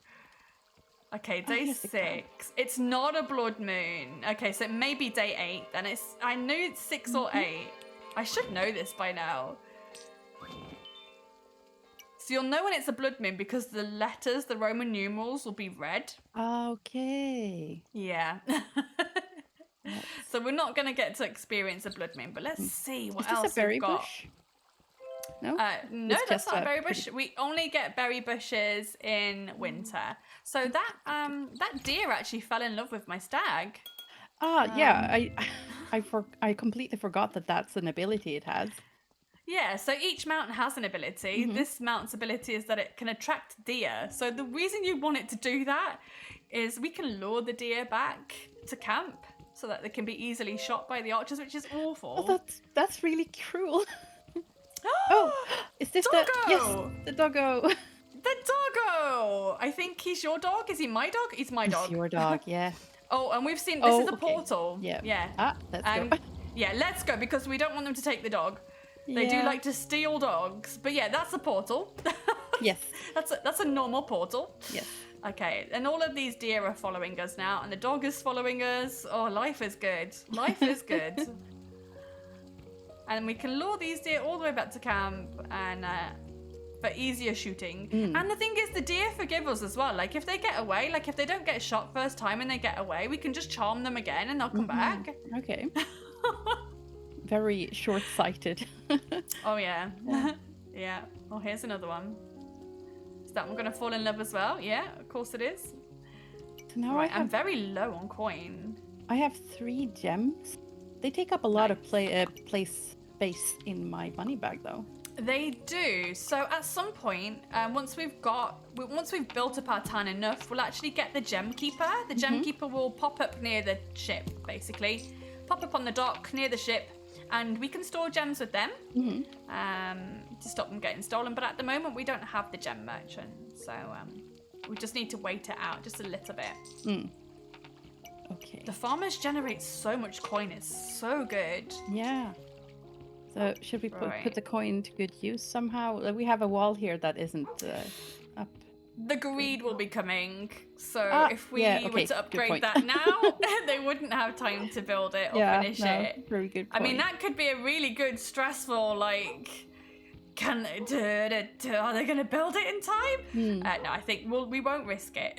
Okay, day 6. It's not a blood moon. Okay, so it may be day 8. Then I knew it's 6 or 8. I should know this by now. So you'll know when it's a blood moon because the letters, the Roman numerals, will be red. Okay. Yeah. So we're not going to get to experience a blood moon, but let's see what else we've got. Bush? No, no, that's not a berry bush. We only get berry bushes in winter. So that deer actually fell in love with my stag. I completely forgot that that's an ability it has. Yeah, so each mountain has an ability. This mountain's ability is that it can attract deer. So the reason you want it to do that is we can lure the deer back to camp so that they can be easily shot by the archers, which is awful. Oh, that's really cruel. Oh, is this Doggo! the doggo? The doggo! I think he's your dog. Is he my dog? He's my dog. It's your dog, yeah. Oh, and we've seen this is a portal. Yeah. Let's go. Yeah, let's go because we don't want them to take the dog. They do like to steal dogs. But yeah, that's a portal. Yes. That's a normal portal. Yes. Okay, and all of these deer are following us now, and the dog is following us. Oh, life is good. Life is good. And we can lure these deer all the way back to camp and for easier shooting. And the thing is, the deer forgive us as well. Like, if they get away, like if they don't get shot first time and they get away, we can just charm them again and they'll come back. Okay. Very short-sighted. Oh, yeah. Yeah. Oh, here's another one. Is that one going to fall in love as well? Yeah, of course it is. So now I'm very low on coin. I have 3 gems. They take up a lot of place space in my money bag, though. They do. So at some point, once we've built up our town enough, we'll actually get the gem keeper. The gem keeper will pop up near the ship, basically. Pop up on the dock near the ship, and we can store gems with them to stop them getting stolen. But at the moment, we don't have the gem merchant. So we just need to wait it out just a little bit. Okay. The farmers generate so much coin. It's so good. Yeah. So should we put Right. the coin to good use somehow? We have a wall here that isn't up. The greed will be coming. So if we were to upgrade that now, they wouldn't have time to build it or finish it. Very good point. I mean, that could be a really good stressful, like, are they going to build it in time? No, I think we won't risk it.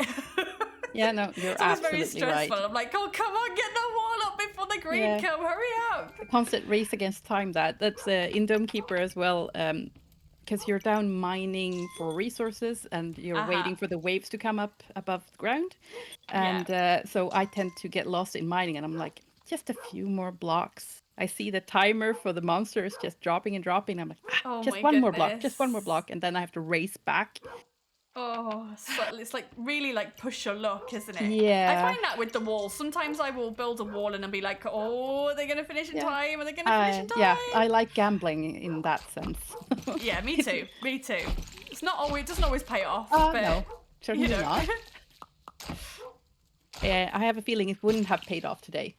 Yeah, no, you're it's absolutely very stressful. right. I'm like, oh, come on, get the wall up before the greed come. Hurry up. The constant race against time. That's in Domekeeper as well. Because you're down mining for resources and you're waiting for the waves to come up above the ground. And so I tend to get lost in mining and I'm like, just a few more blocks. I see the timer for the monsters just dropping and dropping. I'm like, just one more block. And then I have to race back. Oh, so it's like really like push your luck, isn't it? Yeah. I find that with the walls. Sometimes I will build a wall and I'll be like, oh, are they going to finish in time? Are they going to finish in time? Yeah, I like gambling in that sense. Yeah, me too. Me too. It's not always, it doesn't always pay off. But, no, certainly not. I have a feeling it wouldn't have paid off today.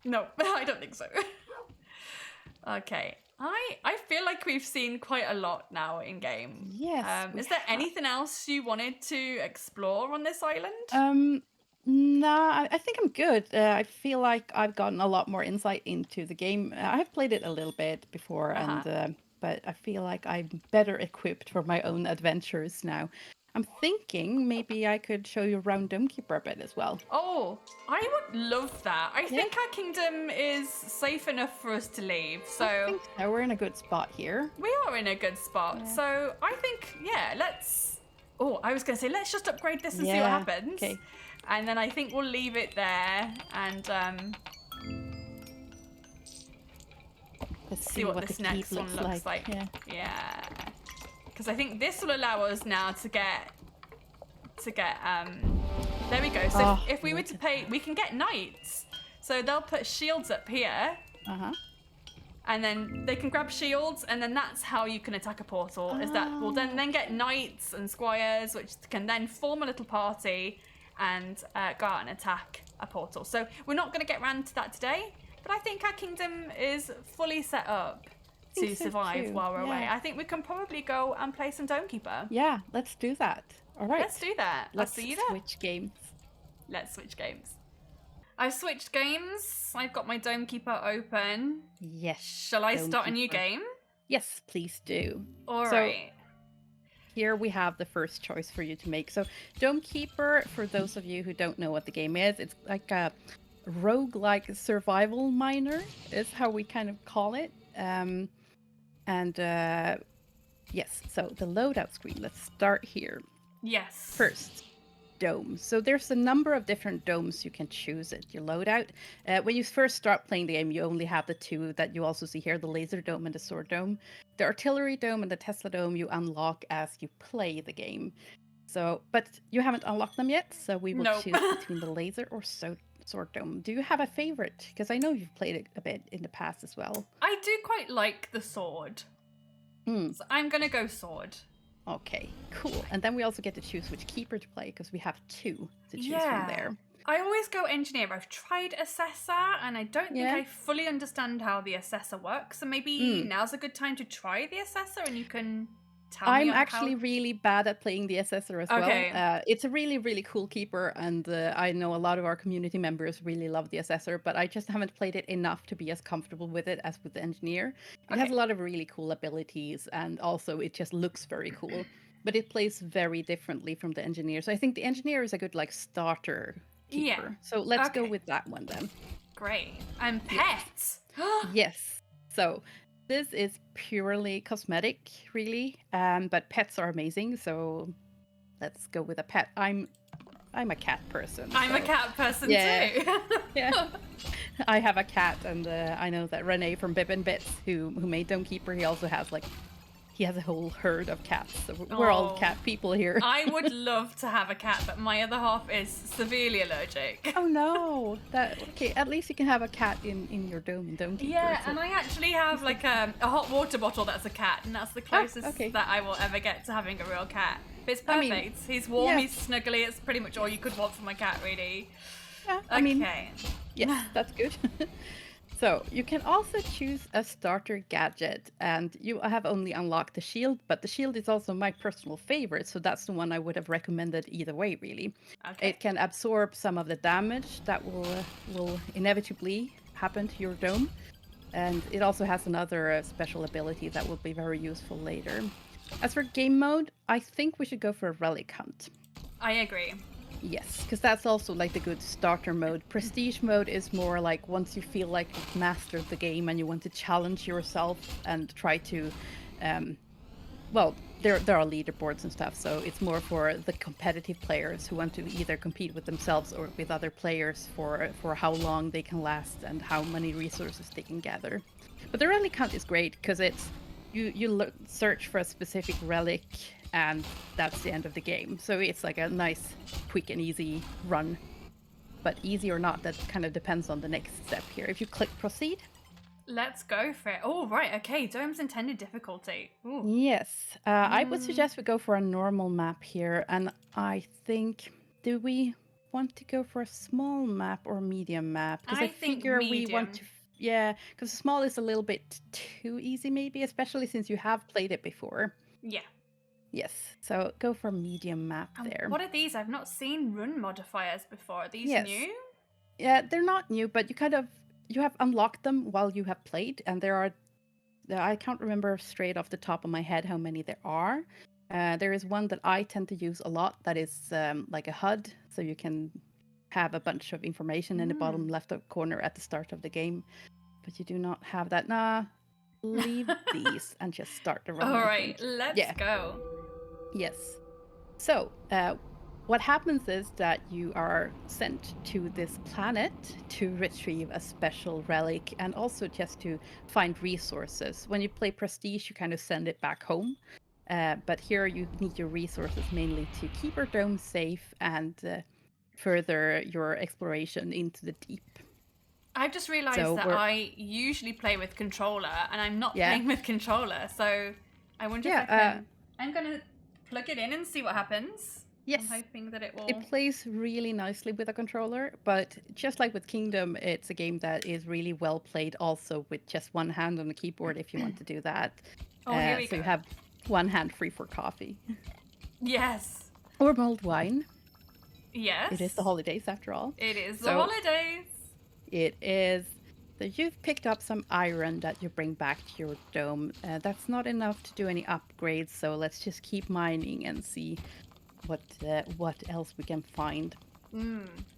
No, I don't think so. Okay. I feel like we've seen quite a lot now in game. Yes. Is there anything else you wanted to explore on this island? Nah, I think I'm good. I feel like I've gotten a lot more insight into the game. I've played it a little bit before, but I feel like I'm better equipped for my own adventures now. I'm thinking maybe I could show you around Domekeeper a bit as well. Oh, I would love that. I think our kingdom is safe enough for us to leave. So I think so. We're in a good spot here. We are in a good spot. Yeah. So I think, let's... Oh, I was going to say, let's just upgrade this and see what happens. Okay. And then I think we'll leave it there and let's see what this next one looks like. Yeah. Because I think this will allow us now to get there we go. So if we were to pay, we can get knights. So they'll put shields up here. And then they can grab shields, and then that's how you can attack a portal. Is that we'll then get knights and squires, which can then form a little party and go out and attack a portal. So we're not going to get round to that today, but I think our kingdom is fully set up to survive while we're away. I think we can probably go and play some Domekeeper. Yeah, let's do that. All right. Let's do that. Let's see you there. Switch games. Let's switch games. I've switched games. I've got my Domekeeper open. Yes. Shall I start a new game? Yes, please do. All right. Here we have the first choice for you to make. So Domekeeper, for those of you who don't know what the game is, it's like a roguelike survival miner is how we kind of call it. Yes, so the loadout screen, let's start here. Yes. First, dome. So there's a number of different domes you can choose at your loadout. When you first start playing the game, you only have the two that you also see here, the laser dome and the sword dome. The artillery dome and the Tesla dome you unlock as you play the game. So, but you haven't unlocked them yet, so we will choose between the laser or sword dome. Do you have a favorite? Because I know you've played it a bit in the past as well. I do quite like the sword. So I'm going to go sword. Okay, cool. And then we also get to choose which keeper to play because we have two to choose from there. I always go engineer. I've tried assessor and I don't think I fully understand how the assessor works. So maybe now's a good time to try the assessor and you can tell me. I'm actually really bad at playing the assessor as well. It's a really, really cool keeper and I know a lot of our community members really love the assessor, but I just haven't played it enough to be as comfortable with it as with the engineer. It has a lot of really cool abilities and also it just looks very cool, but it plays very differently from the engineer. So I think the engineer is a good like starter keeper. Yeah. So let's go with that one then. Great. And pets. Yes. So this is purely cosmetic, really, but pets are amazing. So let's go with a pet. I'm a cat person. I'm a cat person too. Yeah. I have a cat, and I know that Renee from Bib and Bits, who made Domekeeper, he also has he has a whole herd of cats. So we're all cat people here. I would love to have a cat, but my other half is severely allergic. Oh no! Okay, at least you can have a cat in your dome in Domekeeper. Yeah, and I actually have like a hot water bottle that's a cat, and that's the closest that I will ever get to having a real cat. But it's I perfect. mean, He's warm, yeah. he's snuggly. It's pretty much all you could want from a cat, really. Yeah, I mean, Okay. yes, that's good. So you can also choose a starter gadget, and you have only unlocked the shield, but the shield is also my personal favorite, so that's the one I would have recommended either way, really. Okay. It can absorb some of the damage that will inevitably happen to your dome, and it also has another special ability that will be very useful later. As for game mode, I think we should go for a relic hunt. I agree. Yes, because that's also like the good starter mode. Prestige mode is more like once you feel like you've mastered the game and you want to challenge yourself and try to, well, there are leaderboards and stuff, so it's more for the competitive players who want to either compete with themselves or with other players for how long they can last and how many resources they can gather. But the relic hunt is great because it's you search for a specific relic and that's the end of the game. So it's like a nice, quick and easy run. But easy or not, that kind of depends on the next step here. If you click proceed. Let's go for it. Oh, right. Okay. Dome's intended difficulty. Ooh. Yes, I would suggest we go for a normal map here. And I think, do we want to go for a small map or medium map? Because I think figure we medium. want to, yeah, because small is a little bit too easy maybe, especially since you have played it before. Yeah. Yes, so go for medium map there. What are these? I've not seen run modifiers before. Are these Yes. new? Yeah, they're not new, but you have unlocked them while you have played, and I can't remember straight off the top of my head how many there are. There is one that I tend to use a lot that is like a HUD, so you can have a bunch of information in the bottom left corner at the start of the game. But you do not have that. Nah, leave these and just start the run. All right, let's go. Yes. So, what happens is that you are sent to this planet to retrieve a special relic and also just to find resources. When you play Prestige, you kind of send it back home. But here you need your resources mainly to keep your dome safe and further your exploration into the deep. I've just realised that I usually play with controller and I'm not playing with controller. So I wonder if I can... I'm going to plug it in and see what happens. Yes. I'm hoping that it will... It plays really nicely with a controller, but just like with Kingdom, it's a game that is really well played also with just one hand on the keyboard if you want to do that. Here we go. You have one hand free for coffee. Yes. Or mulled wine. Yes. It is the holidays after all. It is the holidays. It is. So you've picked up some iron that you bring back to your dome. That's not enough to do any upgrades, so let's just keep mining and see what else we can find.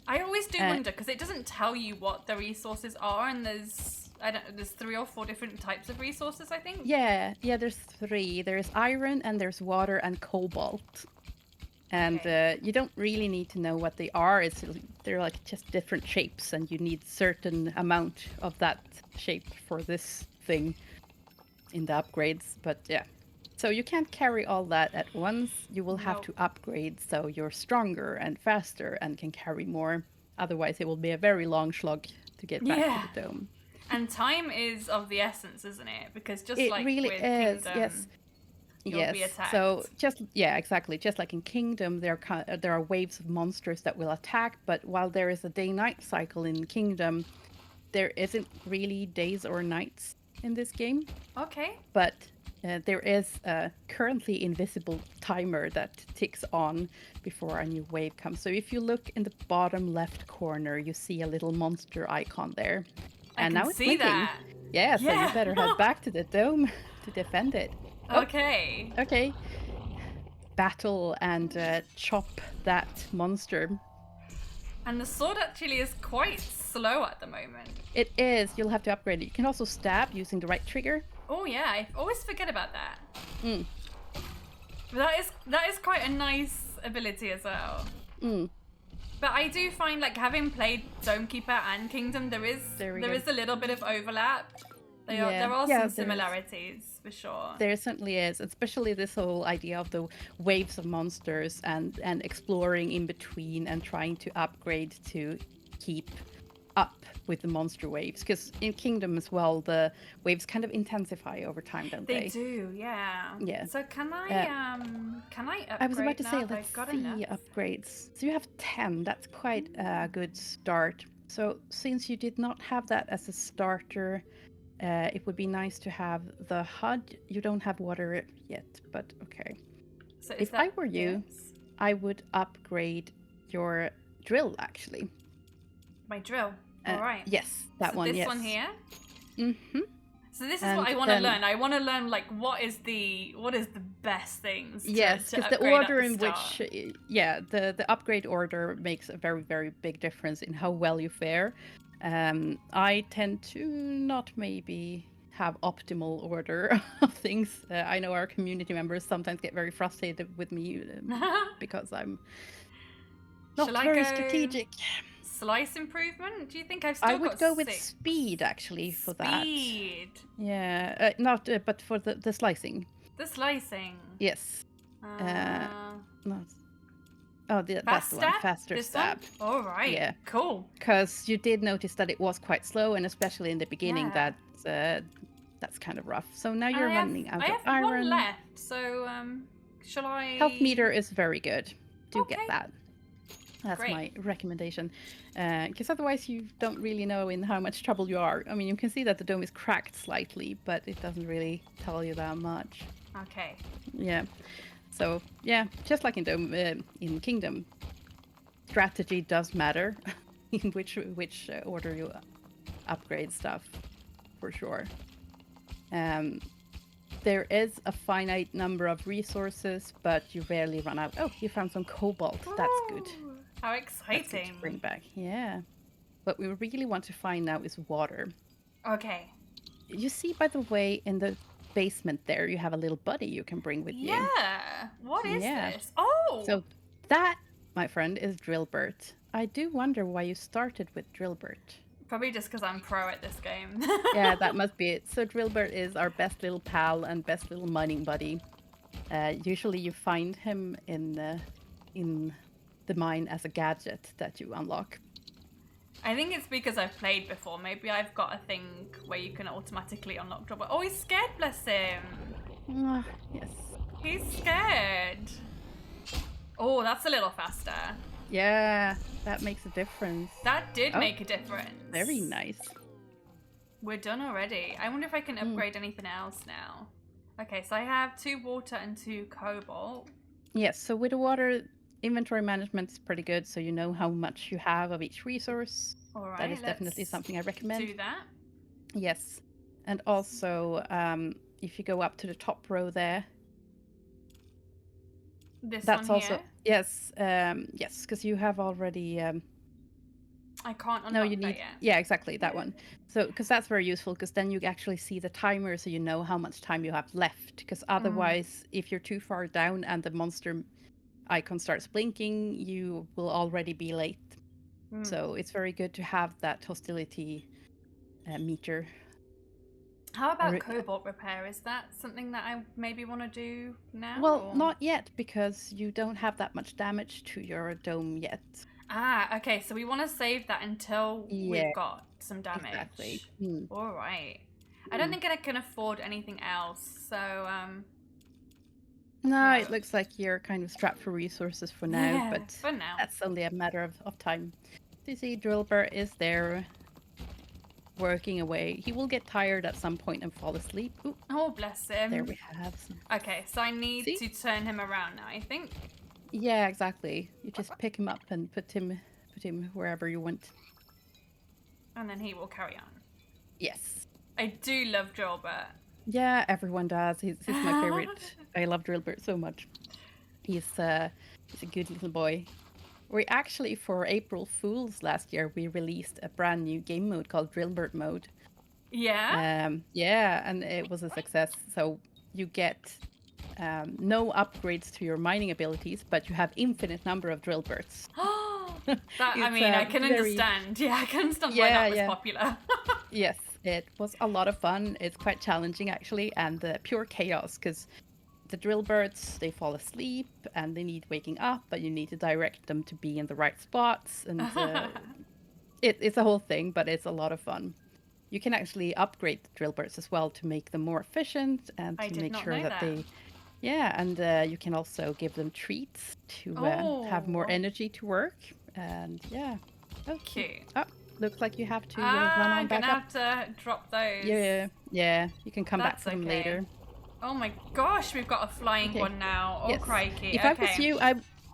I always do wonder because it doesn't tell you what the resources are, and there's 3 or 4 different types of resources, I think. Yeah, there's 3. There's iron and there's water and cobalt. And you don't really need to know what they are. They're like just different shapes, and you need certain amount of that shape for this thing in the upgrades. But yeah, so you can't carry all that at once. You will have to upgrade so you're stronger and faster and can carry more. Otherwise, it will be a very long slog to get back to the dome. And time is of the essence, isn't it? Because just it like really with is. Kingdom, yes. You'll be attacked. So exactly. Just like in Kingdom, there are waves of monsters that will attack. But while there is a day-night cycle in Kingdom, there isn't really days or nights in this game. Okay. But there is a currently invisible timer that ticks on before a new wave comes. So if you look in the bottom left corner, you see a little monster icon there. And now it's blinking. That. Yeah, so you better head back to the dome to defend it. Okay. Okay. Battle and chop that monster. And the sword actually is quite slow at the moment. It is. You'll have to upgrade it. You can also stab using the right trigger. Oh yeah, I always forget about that. Mm. But that is quite a nice ability as well. Mm. But I do find, like, having played Domekeeper and Kingdom, there is a little bit of overlap. There are some similarities, for sure. There certainly is, especially this whole idea of the waves of monsters and exploring in between and trying to upgrade to keep up with the monster waves, because in Kingdom as well, the waves kind of intensify over time, don't They they? do, yeah. Yeah. So can I I was about upgrade to now say, that let's I've got enough? see upgrades. So you have 10. That's quite a good start. So since you did not have that as a starter, it would be nice to have the HUD. You don't have water yet, but okay. So is If that I were you, yes? I would upgrade your drill, actually. My drill. All right. Yes, that So one, this yes. one here. Mm-hmm. So this is And what I want to then, learn. I want to learn like what is the best things yes, to because the upgrade at order the in start. which, the upgrade order makes a very, very big difference in how well you fare. I tend to not maybe have optimal order of things. I know our community members sometimes get very frustrated with me because I'm Shall not I very go strategic. slice improvement? Do you think I've I still would got go with 6? speed actually for that. Speed. Yeah, not but for the slicing. The slicing. Yes. Not. Oh, that's the one. Stab? Faster This stab. one? All right. Yeah, Cool. because you did notice that it was quite slow, and especially in the beginning, Yeah. that's kind of rough. So now you're I have running out I of have iron. one left. So shall I? Health meter is very good. Do Okay. get that. That's Great. my recommendation. Because otherwise you don't really know in how much trouble you are. I mean, you can see that the dome is cracked slightly, but it doesn't really tell you that much. Okay. Yeah. So, yeah, just like in Dome, in Kingdom, strategy does matter in which order you upgrade stuff, for sure. There is a finite number of resources, but you rarely run out. Oh, you found some cobalt. That's good. Ooh, how That's good exciting. to bring back. Yeah. What we really want to find now is water. Okay. You see, by the way, in the basement there, you have a little buddy you can bring with you. Yeah. What is Yeah. this? Oh. So that, my friend, is Drillbert. I do wonder why you started with Drillbert. Probably just because I'm pro at this game. Yeah, that must be it. So Drillbert is our best little pal and best little mining buddy. Usually you find him in the mine as a gadget that you unlock. I think it's because I've played before. Maybe I've got a thing where you can automatically unlock Dropper. Oh, he's scared, bless him. Yes. He's scared. Oh, that's a little faster. Yeah, that makes a difference. That did make a difference. Very nice. We're done already. I wonder if I can upgrade anything else now. Okay, so I have 2 water and 2 cobalt. Yes, so with the water, inventory management is pretty good, so you know how much you have of each resource. All right, that is definitely something I recommend. Do that. Yes, and also if you go up to the top row there, That's one also here? yes, yes, because you have already. I can't unlock No, you need. that yet. Yeah, exactly that one. So because that's very useful, because then you actually see the timer, so you know how much time you have left. Because otherwise, if you're too far down and the monster icon starts blinking, you will already be late. So it's very good to have that hostility meter. How about cobalt repair? Is that something that I maybe want to do now? Well, not yet, because you don't have that much damage to your dome yet. Ah, okay. So we want to save that until we've got some damage. Exactly. All right. I don't think I can afford anything else. So no, it looks like you're kind of strapped for resources for now, yeah, but for now. that's only a matter of time. You see, Drillbert is there working away. He will get tired at some point and fall asleep. Ooh, oh, bless him. there we have some. Okay, so I need to turn him around now, I think. Yeah, exactly. You just pick him up and put him wherever you want. And then he will carry on. Yes. I do love Drillbert. Yeah, everyone does. He's my favorite. I love Drillbert so much. He's a good little boy. We actually, for April Fools last year, we released a brand new game mode called Drillbert mode. Yeah? Yeah, and it was a success. So you get no upgrades to your mining abilities, but you have infinite number of Drillberts. I can understand. Yeah, I can understand why that was popular. Yes, it was a lot of fun. It's quite challenging, actually, and pure chaos, because the Drillbirds, they fall asleep and they need waking up, but you need to direct them to be in the right spots. And It's a whole thing, but it's a lot of fun. You can actually upgrade the drill birds as well to make them more efficient and I to did make not sure know that that. they, yeah, and you can also give them treats to have more Oh, energy to work. And yeah, oh, cute. oh, looks like you have to run Ah, on I'm gonna back up. have to drop those. Yeah, yeah, you can come back That's for them okay. later. Oh my gosh, we've got a flying Okay, one now. Oh yes. crikey. If I was Okay. you,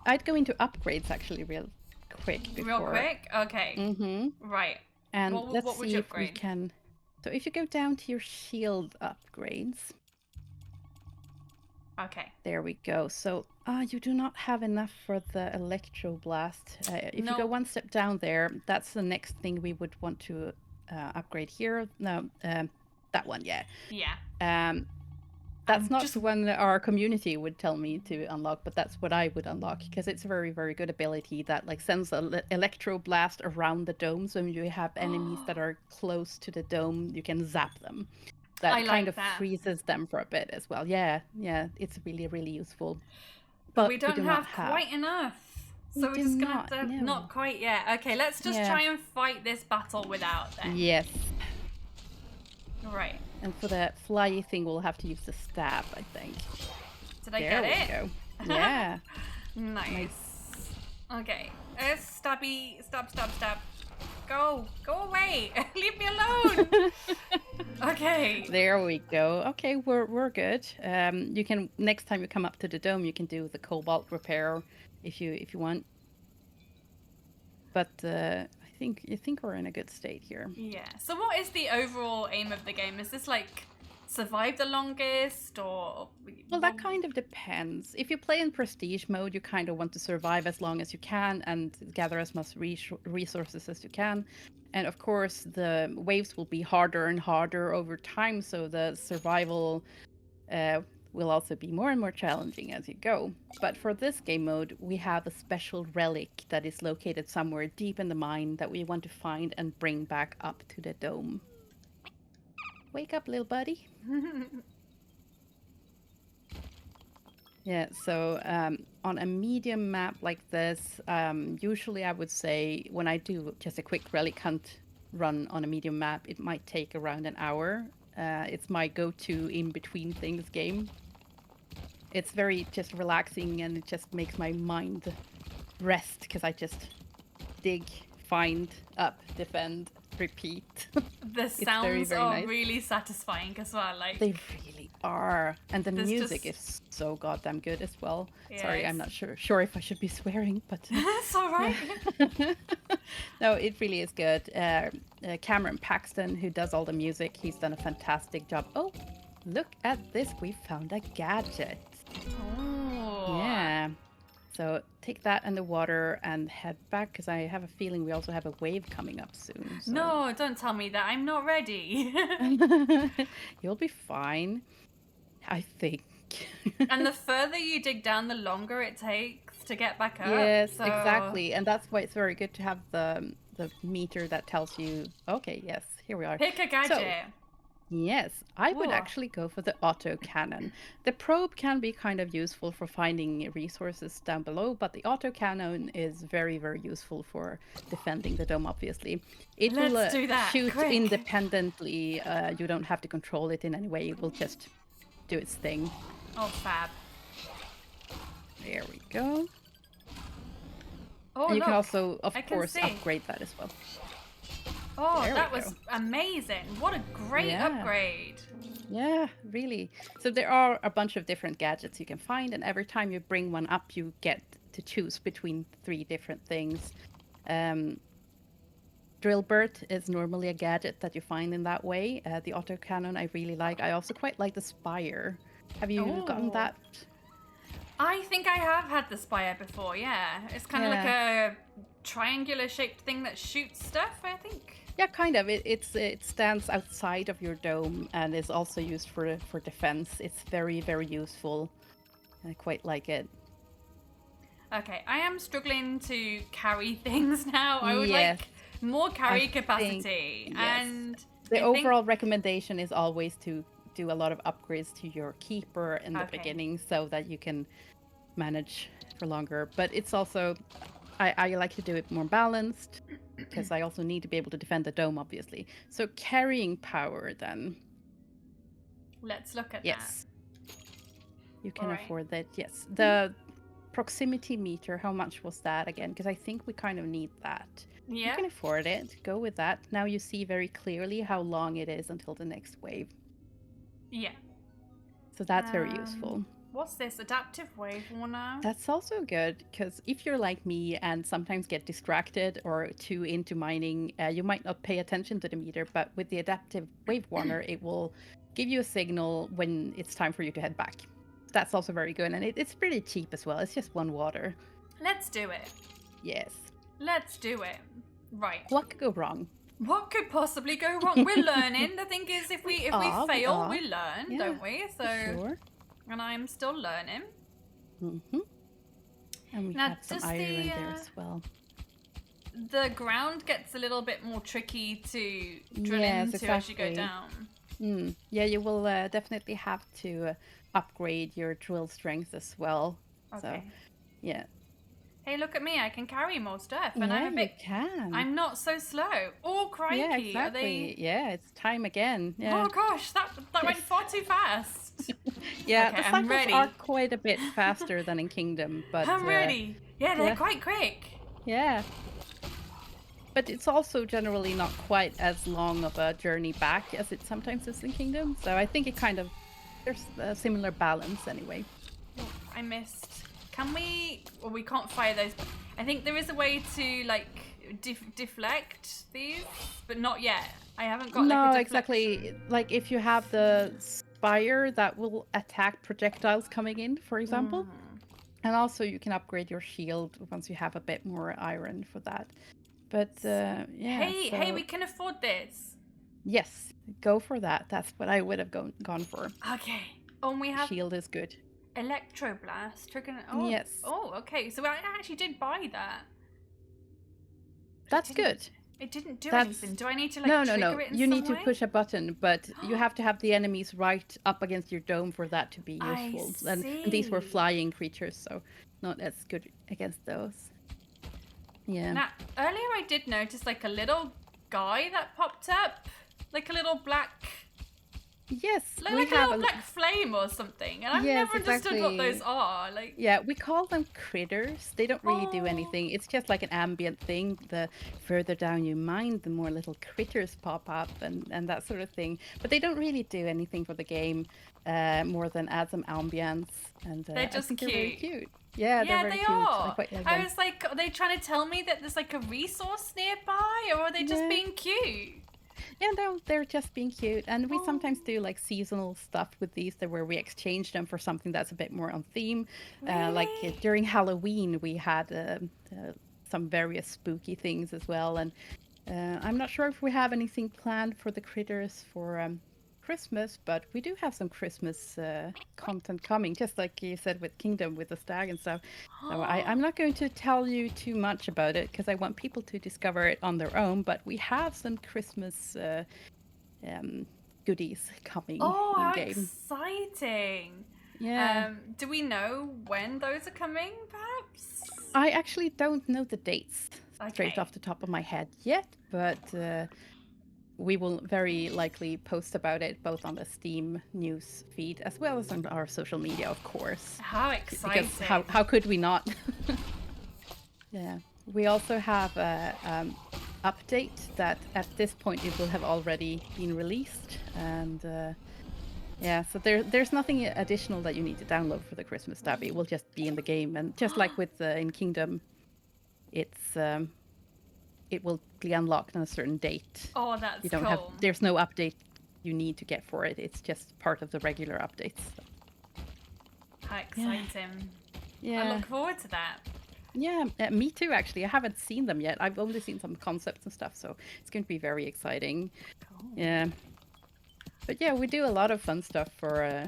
I'd go into upgrades actually real quick Real before. quick? Okay. Mm-hmm. Right. And let's What would see you if we upgrade? can. So if you go down to your shield upgrades, Okay. there we go. So you do not have enough for the electroblast. If you go Nope. one step down there, that's the next thing we would want to upgrade here. No, that one, yeah. Yeah. Um, that's I'm not just the one that our community would tell me to unlock, but that's what I would unlock because it's a very, very good ability that like sends an electroblast around the dome. So when you have enemies that are close to the dome, you can zap them. I That kind like of that. freezes them for a bit as well. Yeah, yeah, it's really, really useful. But But we we don't do not have have. quite enough. We So we're do just gonna have not. to No. not quite yet. Okay, let's just Yeah. try and fight this battle without then. Yes. Right. And for the flyy thing, we'll have to use the stab, I think. Did I There get we it? go. Yeah. Nice. Okay. Stabby, stab, stab, stab. Go away. Leave me alone. Okay. There we go. Okay, we're good. You can next time you come up to the dome, you can do the cobalt repair if you want. But I think we're in a good state here. Yeah. So what is the overall aim of the game? Is this like survive the longest or Well, that kind of depends. If you play in prestige mode, you kind of want to survive as long as you can and gather as much resources as you can. And of course, the waves will be harder and harder over time, so the survival will also be more and more challenging as you go. But for this game mode, we have a special relic that is located somewhere deep in the mine that we want to find and bring back up to the dome. Wake up, little buddy. Yeah, so on a medium map like this, usually I would say when I do just a quick relic hunt run on a medium map, it might take around an hour. It's my go-to in between things game. It's very just relaxing and it just makes my mind rest because I just dig, find, up, defend, repeat. The sounds very are nice. really satisfying as well. Like They really are, and the There's music just- is so goddamn good as well. Yeah, Sorry, I'm not sure if I should be swearing, but It's alright. no, it really is good. Cameron Paxton, who does all the music, he's done a fantastic job. Oh, look at this! We found a gadget. Oh. Yeah. So take that in the water and head back because I have a feeling we also have a wave coming up soon. So. No, don't tell me that. I'm not ready. You'll be fine, I think. And the further you dig down, the longer it takes to get back up. Yes, so... exactly. And that's why it's very good to have the meter that tells you, okay, yes, here we are. Pick a gadget. So, yes, I would Whoa. actually go for the auto cannon. The probe can be kind of useful for finding resources down below, but the auto cannon is very, very useful for defending the dome, obviously. It will Let's do that, shoot quick. independently. You don't have to control it in any way. It will just do its thing. Oh, fab. There we go. Oh, And you look. can also, of I can course, see. upgrade that as well. Oh, There we that was go. amazing. What a great Yeah. upgrade. Yeah, really. So there are a bunch of different gadgets you can find, and every time you bring one up, you get to choose between 3 different things. Drillbert is normally a gadget that you find in that way. The autocannon I really like. I also quite like the spire. Have you gotten Oh. that? I think I have had the spire before, yeah. It's kind of like a triangular shaped thing that shoots stuff, I think. Yeah, kind of. It stands outside of your dome and is also used for defense. It's very, very useful. I quite like it. Okay, I am struggling to carry things now. I would Yes. like more carry I capacity. think- yes. And The I think- overall recommendation is always to do a lot of upgrades to your keeper in the Okay. beginning so that you can manage for longer. But it's also, I like to do it more balanced because I also need to be able to defend the dome, obviously. So carrying power, then. Let's look at that. Yes. You can All right. afford that. Yes. The proximity meter, how much was that again? Because I think we kind of need that. You Yeah. can afford it. Go with that. Now you see very clearly how long it is until the next wave. Yeah. So that's very useful. What's this? Adaptive wave warner? That's also good because if you're like me and sometimes get distracted or too into mining, you might not pay attention to the meter, but with the adaptive wave warner, it will give you a signal when it's time for you to head back. That's also very good, and it's pretty cheap as well. It's just 1 water. Let's do it. Yes. Let's do it. Right. What could go wrong? What could possibly go wrong? We're learning. The thing is, if we fail, we learn, don't we? So, sure. And I'm still learning. Mm-hmm. And we Now, have some does iron there as well. The ground gets a little bit more tricky to drill Yes, into as you go down. Yeah, you will definitely have to upgrade your drill strength as well. Okay. So, yeah. Hey, look at me! I can carry more stuff, and yeah, I'm a bit. You can. I'm not so slow. Oh, crikey! Yeah, exactly. Yeah, it's time again. Yeah. Oh gosh, that went far too fast. Yeah, okay, the cycles are quite a bit faster than in Kingdom, but I'm ready. Yeah, they're quite quick. Yeah. But it's also generally not quite as long of a journey back as it sometimes is in Kingdom. So I think there's a similar balance anyway. Oh, I missed. Can we? Well, we can't fire those. I think there is a way to like deflect these, but not yet. I haven't got. No, like, a exactly. Like if you have the spire that will attack projectiles coming in, for example. And also you can upgrade your shield once you have a bit more iron for that. But yeah. Hey, we can afford this. Yes, go for that. That's what I would have gone for. Okay. Oh, and we have shield is good. Electroblast. Oh, yes. Oh, okay. So I actually did buy that. That's good. It didn't do anything. Do I need to like no. trigger it in You some need to way? push a button, but you have to have the enemies right up against your dome for that to be useful. And these were flying creatures, so not as good against those. Yeah. Now, earlier I did notice like a little guy that popped up, like a little black. Yes, like a little black flame or something, and I've never understood what those are. Like, yeah, we call them critters. They don't really do anything. It's just like an ambient thing. The further down you mine, the more little critters pop up and that sort of thing. But they don't really do anything for the game, more than add some ambience. And they're just cute. They're very cute. Yeah, they're very they cute. are. I quite like I them. was like, are they trying to tell me that there's like a resource nearby, or are they just being cute? Yeah, no, they're just being cute. And we sometimes do like seasonal stuff with these where we exchange them for something that's a bit more on theme. Really? Like during Halloween, we had some various spooky things as well. And I'm not sure if we have anything planned for the critters for Christmas, but we do have some Christmas content coming, just like you said with Kingdom, with the stag and stuff. So I'm not going to tell you too much about it because I want people to discover it on their own, but we have some Christmas goodies coming in-game. Exciting! Yeah. Do we know when those are coming, perhaps? I actually don't know the dates straight off the top of my head yet, but we will very likely post about it both on the Steam news feed as well as on our social media, of course. How exciting! Because how could we not? Yeah. We also have an update that at this point it will have already been released, and yeah, so there's nothing additional that you need to download for the Christmas stuff. It will just be in the game, and just like with in Kingdom, it will be unlocked on a certain date. Oh, that's cool. There's no update you need to get for it. It's just part of the regular updates. So. How exciting. Yeah. I look forward to that. Yeah, me too, actually. I haven't seen them yet. I've only seen some concepts and stuff, so it's going to be very exciting. Cool. Yeah. But yeah, we do a lot of fun stuff for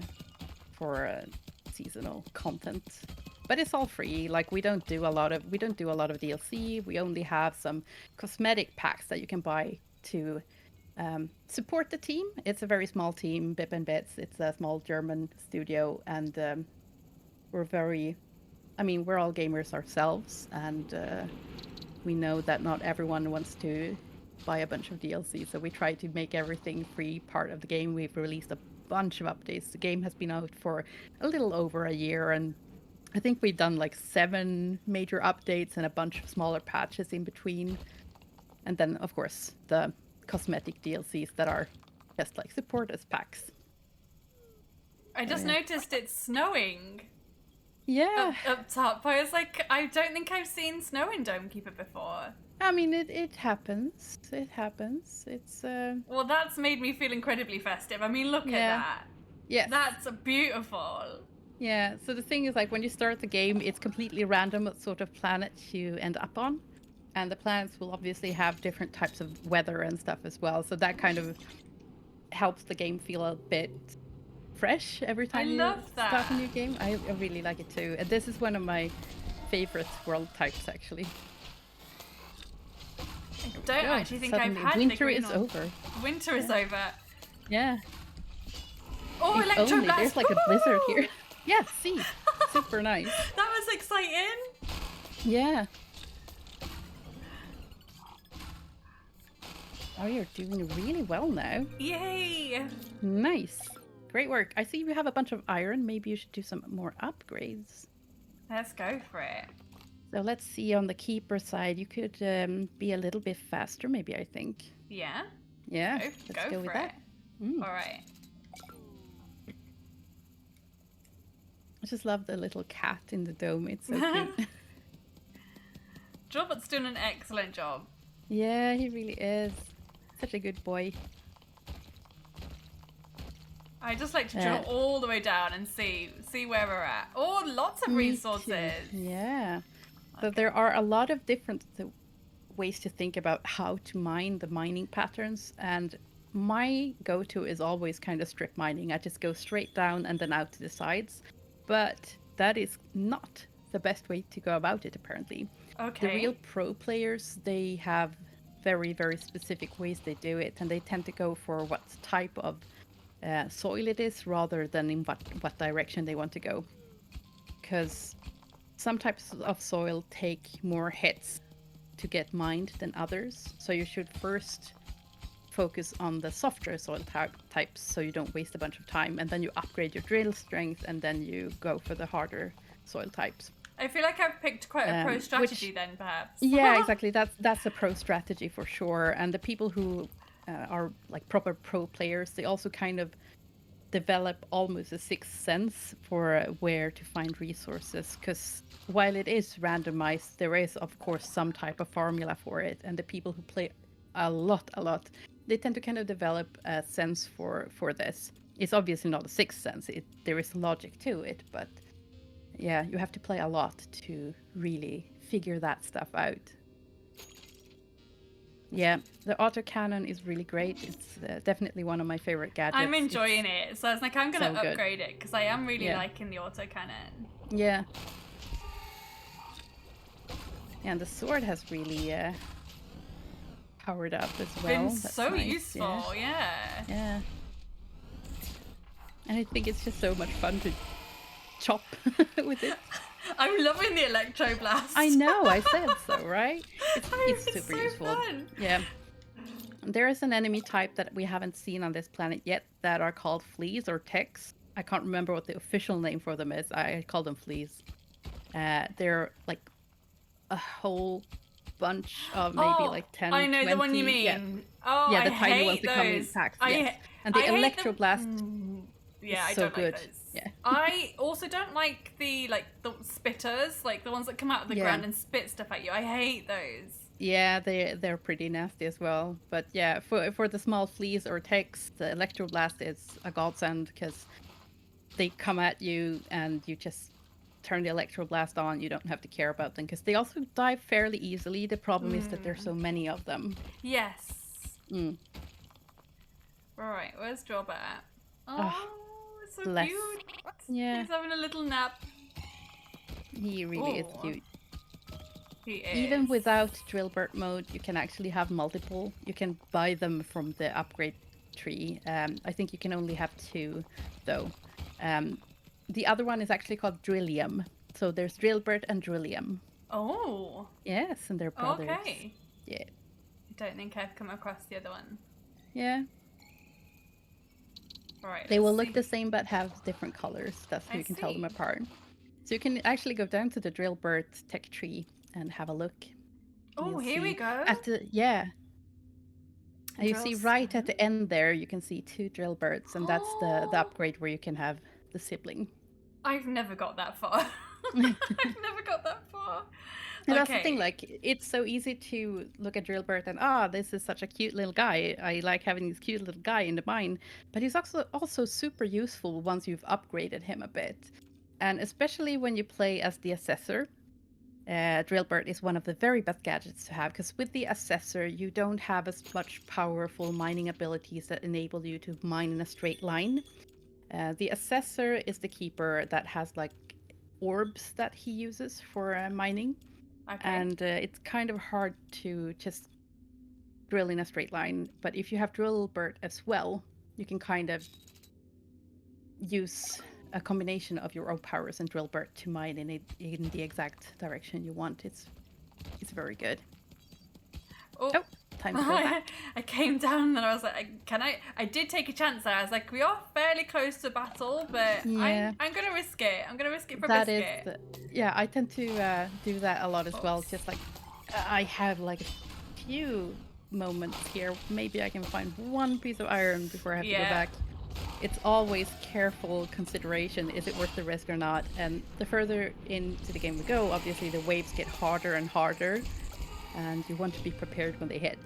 seasonal content. But it's all free. Like we don't do a lot of DLC. We only have some cosmetic packs that you can buy to support the team. It's a very small team, Bip and Bits. It's a small German studio, and we're very I mean, we're all gamers ourselves, and we know that not everyone wants to buy a bunch of DLC, so we try to make everything free part of the game. We've released a bunch of updates. The game has been out for a little over a year, and I think we've done like 7 major updates and a bunch of smaller patches in between. And then, of course, the cosmetic DLCs that are just like support as packs. I just noticed it's snowing. Yeah. Up top. I was like, I don't think I've seen snow in Domekeeper before. I mean, it happens. It happens. It's Well, that's made me feel incredibly festive. I mean, look at that. Yes. That's beautiful. Yeah, so the thing is, like, when you start the game, it's completely random what sort of planet you end up on. And the planets will obviously have different types of weather and stuff as well. So that kind of helps the game feel a bit fresh every time you start a new game. I really like it too. And this is one of my favorite world types, actually. I don't actually think I've had winter is over. Winter is over. Yeah. Oh, electroblast! There's like a blizzard here. Yeah, see, super nice. That was exciting. Yeah. Oh, you're doing really well now. Yay! Nice. Great work. I see you have a bunch of iron. Maybe you should do some more upgrades. Let's go for it. So let's see on the keeper side. You could be a little bit faster, maybe, I think. Yeah? Yeah. Let's go with that. All right. I just love the little cat in the dome. It's so cute. Gilbert's doing an excellent job. Yeah, he really is. Such a good boy. I just like to drill all the way down and see where we're at. Oh, lots of resources. Yeah. So there are a lot of different ways to think about how to mine the mining patterns. And my go-to is always kind of strip mining. I just go straight down and then out to the sides. But that is not the best way to go about it, apparently. Okay. The real pro players, they have very, very specific ways they do it. And they tend to go for what type of soil it is rather than in what direction they want to go. Because some types of soil take more hits to get mined than others. So you should first focus on the softer soil types so you don't waste a bunch of time, and then you upgrade your drill strength, and then you go for the harder soil types. I feel like I've picked quite a pro strategy then, perhaps. Yeah, exactly. That's a pro strategy for sure. And the people who are like proper pro players, they also kind of develop almost a sixth sense for where to find resources, because while it is randomized, there is of course some type of formula for it, and the people who play a lot, they tend to kind of develop a sense for this. It's obviously not a sixth sense, there is logic to it, but yeah, you have to play a lot to really figure that stuff out. Yeah, the autocannon is really great. It's definitely one of my favorite gadgets. I'm enjoying it. So I was like, I'm going to upgrade it because I am really liking the autocannon. Yeah. And the sword has really powered up as well. Been so nice. Useful, yeah. And I think it's just so much fun to chop with it. I'm loving the electroblast. I know, I said so, right? It's super so useful. Fun. Yeah. There is an enemy type that we haven't seen on this planet yet that are called fleas or ticks. I can't remember what the official name for them is. I call them fleas. They're like a whole bunch of maybe like 10, I know 20. the one you mean. Yeah. Oh, yeah, the I tiny hate ones that come in those. packs. Yes. And the electroblast. Yeah, I so don't good. like those. Yeah. I also don't like the spitters, like the ones that come out of the ground and spit stuff at you. I hate those. Yeah, they're pretty nasty as well. But yeah, for the small fleas or ticks, the electroblast is a godsend because they come at you and you just turn the electroblast on. You don't have to care about them because they also die fairly easily. The problem is that there's so many of them. Yes. Right, where's Jobber at? Oh, it's so bless. cute. Yeah. He's having a little nap. He really is cute. He is. Even without Drillbird mode, you can actually have multiple. You can buy them from the upgrade tree. I think you can only have 2, though. The other one is actually called Drillium, So there's Drillbert and Drillium. Oh. Yes, and they're brothers. Okay. Yeah. I don't think I've come across the other one. Yeah. Right. They will look the same but have different colors. That's how you can tell them see. apart. So you can actually go down to the Drillbert tech tree and have a look. Oh, here we go. At the and you see right at the end there, you can see 2 Drillberts, and that's the upgrade where you can have the sibling. I've never got that far. I've never got that far. And that's the thing, like, it's so easy to look at Drillbert and, this is such a cute little guy. I like having this cute little guy in the mine. But he's also super useful once you've upgraded him a bit. And especially when you play as the Assessor, Drillbert is one of the very best gadgets to have, because with the Assessor, you don't have as much powerful mining abilities that enable you to mine in a straight line. The Assessor is the keeper that has, like, orbs that he uses for mining. Okay. And it's kind of hard to just drill in a straight line. But if you have Drillbert as well, you can kind of use a combination of your own powers and Drillbert to mine in the exact direction you want. It's very good. Oh, time to go back. I came down and I was like, I did take a chance there. I was like, we are fairly close to battle, but yeah. I'm going to risk it. I'm going to risk it for that biscuit. I tend to do that a lot as well. Just like, I have like a few moments here. Maybe I can find one piece of iron before I have to go back. It's always careful consideration. Is it worth the risk or not? And the further into the game we go, obviously the waves get harder and harder. And you want to be prepared when they hit.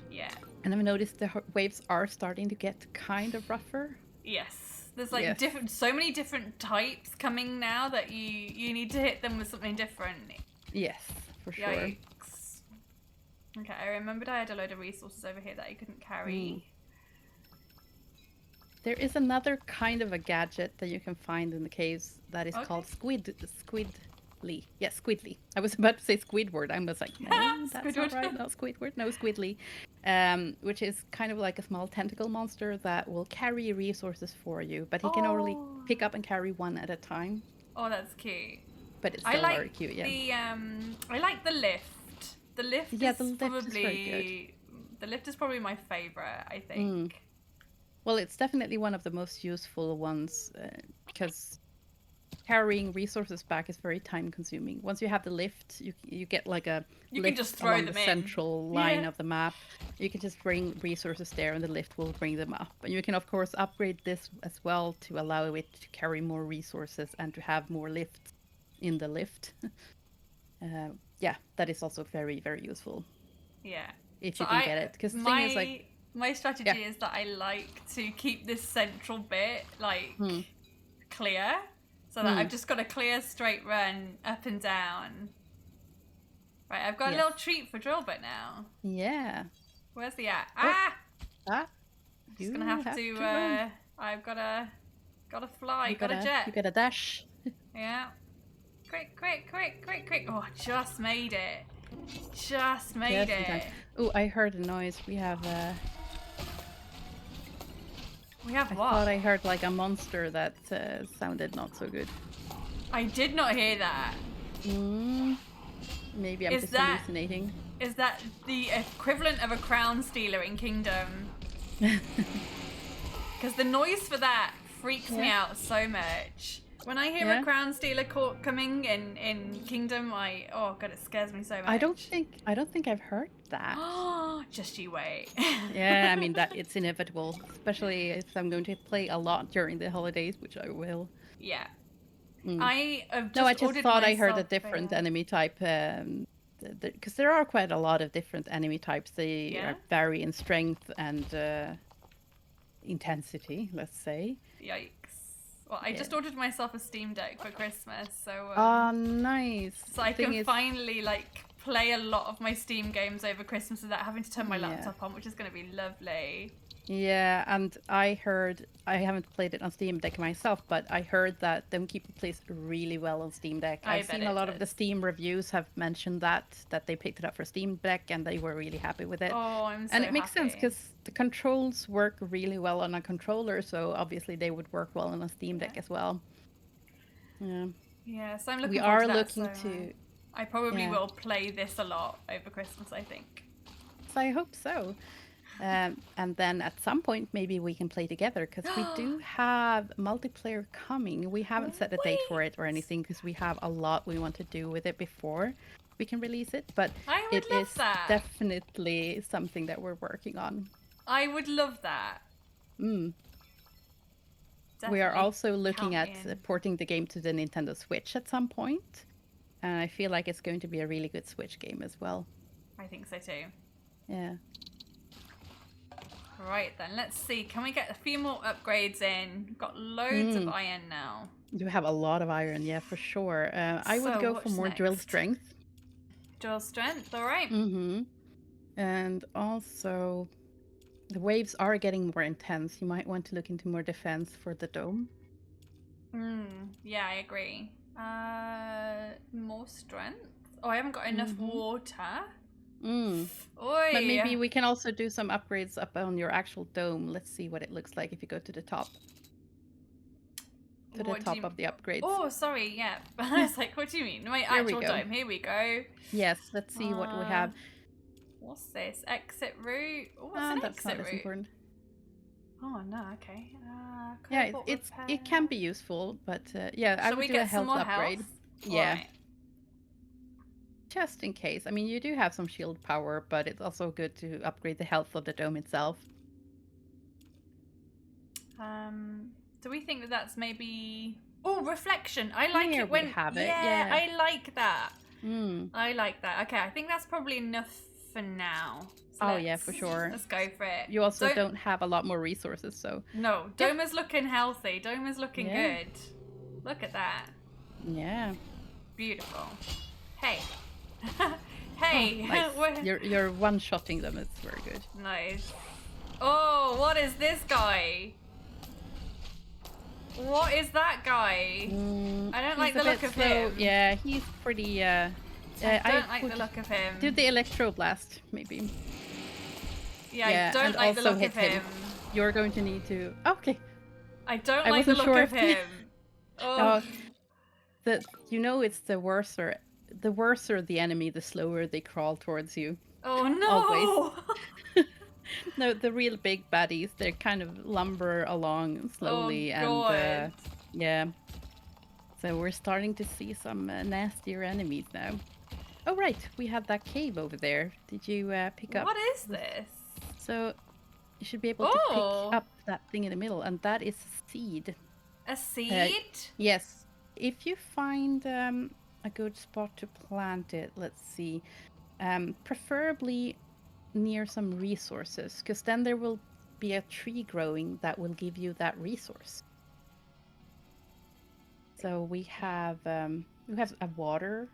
Yeah. And I've noticed the waves are starting to get kind of rougher. Yes. There's like so many different types coming now that you need to hit them with something different. Yes, for sure. Yikes. Okay, I remembered I had a load of resources over here that I couldn't carry. There is another kind of a gadget that you can find in the caves that is called Squidly. Yeah, Squidly. I was about to say Squidward. I was like, no, that's not right. No, Squidward. No, Squidly. Which is kind of like a small tentacle monster that will carry resources for you, but he can only pick up and carry one at a time. Oh, that's cute. But it's still very cute, yeah. I like the lift. The lift is very good. The lift is probably my favorite, I think. Well, it's definitely one of the most useful ones because carrying resources back is very time consuming. Once you have the lift, you get like a lift can just throw them the central line of the map. You can just bring resources there and the lift will bring them up. And you can of course upgrade this as well to allow it to carry more resources and to have more lifts in the lift. That is also very, very useful. Yeah. If you can get it. Because the thing is like my strategy is that I like to keep this central bit clear, so that I've just got a clear straight run up and down. Right, I've got a little treat for Drillbit now. Yeah. Where's he at? Just gonna have to I've gotta fly. Got a jet. You got a dash. Yeah. Quick. Oh, just made it. Just made it. Oh, I heard a noise. We have what? I thought I heard like a monster that sounded not so good. I did not hear that. Maybe I'm just hallucinating. Is that the equivalent of a crown stealer in Kingdom? Because the noise for that freaks me out so much. When I hear a crown stealer coming in Kingdom, it scares me so much. I don't think I've heard that. Just you wait. Yeah, I mean that it's inevitable, especially if I'm going to play a lot during the holidays, which I will. Yeah. I just thought I heard a different enemy type. Because there are quite a lot of different enemy types. They vary in strength and intensity, let's say. Yikes. Well, I just ordered myself a Steam Deck for Christmas, so... nice. So I can finally, play a lot of my Steam games over Christmas without having to turn my laptop on, which is going to be lovely. Yeah, and I haven't played it on Steam Deck myself, but I heard that Domekeeper plays really well on Steam Deck. I've seen a lot of the Steam reviews have mentioned that they picked it up for Steam Deck and they were really happy with it. Oh, I'm so And it makes sense because the controls work really well on a controller, so obviously they would work well on a Steam Deck as well. Yeah. Yeah, so I'm We looking forward are to that. looking So to, I probably yeah. will play this a lot over Christmas, I think. So I hope so. And then at some point, maybe we can play together because we do have multiplayer coming. We haven't set a date for Wait! it or anything because we have a lot we want to do with it before we can release it. But I it would love is that. definitely something that we're working on. I would love that. Mm. We are Definitely also looking count me at in. porting the game to the Nintendo Switch at some point. And I feel like it's going to be a really good Switch game as well. I think so too. Yeah. Right then, let's see. Can we get a few more upgrades in? Got loads of iron now. You have a lot of iron, yeah, for sure. I would So, go for what's more drill next? strength. Drill strength, alright. And also, the waves are getting more intense. You might want to look into more defense for the dome. Yeah, I agree. More strength? Oh, I haven't got enough water. Oi. But maybe we can also do some upgrades up on your actual dome. Let's see what it looks like if you go to the top. To the top of the upgrades. Oh, sorry, yeah. I was like, what do you mean? My actual dome. Here we go. Yes, let's see what we have. What's this? Exit route? Oh, what's an that's exit not as route? important. Oh, no, okay. Yeah, it can be useful, but yeah, I would do a health upgrade. Health? Yeah. Right. Just in case. I mean, you do have some shield power, but it's also good to upgrade the health of the dome itself. Do we think that that's maybe... Oh, reflection. I like it when... have it. Yeah, I like that. Mm. I like that. Okay, I think that's probably enough for now. So yeah, for sure. Let's go for it. You also don't have a lot more resources, so... No, Dome is looking healthy. Dome is looking good. Look at that. Yeah. Beautiful. Hey. Hey. Oh, nice. You're one-shotting them. It's very good. Nice. Oh, what is this guy? What is that guy? I don't like the look of him. Yeah, he's pretty... I don't like the look of him. Do the electroblast, maybe. Yeah, I don't like the look of him. You're going to need to... Okay. I don't like the look of him. Oh. It's the worser. The worser the enemy, the slower they crawl towards you. Oh no! Always. No, the real big baddies, they kind of lumber along slowly. And yeah. So we're starting to see some nastier enemies now. Oh right, we have that cave over there. Did you pick up? What is this? So you should be able to pick up that thing in the middle, and that is a seed. A seed? Yes. If you find a good spot to plant it, let's see. Preferably near some resources, because then there will be a tree growing that will give you that resource. So we have a water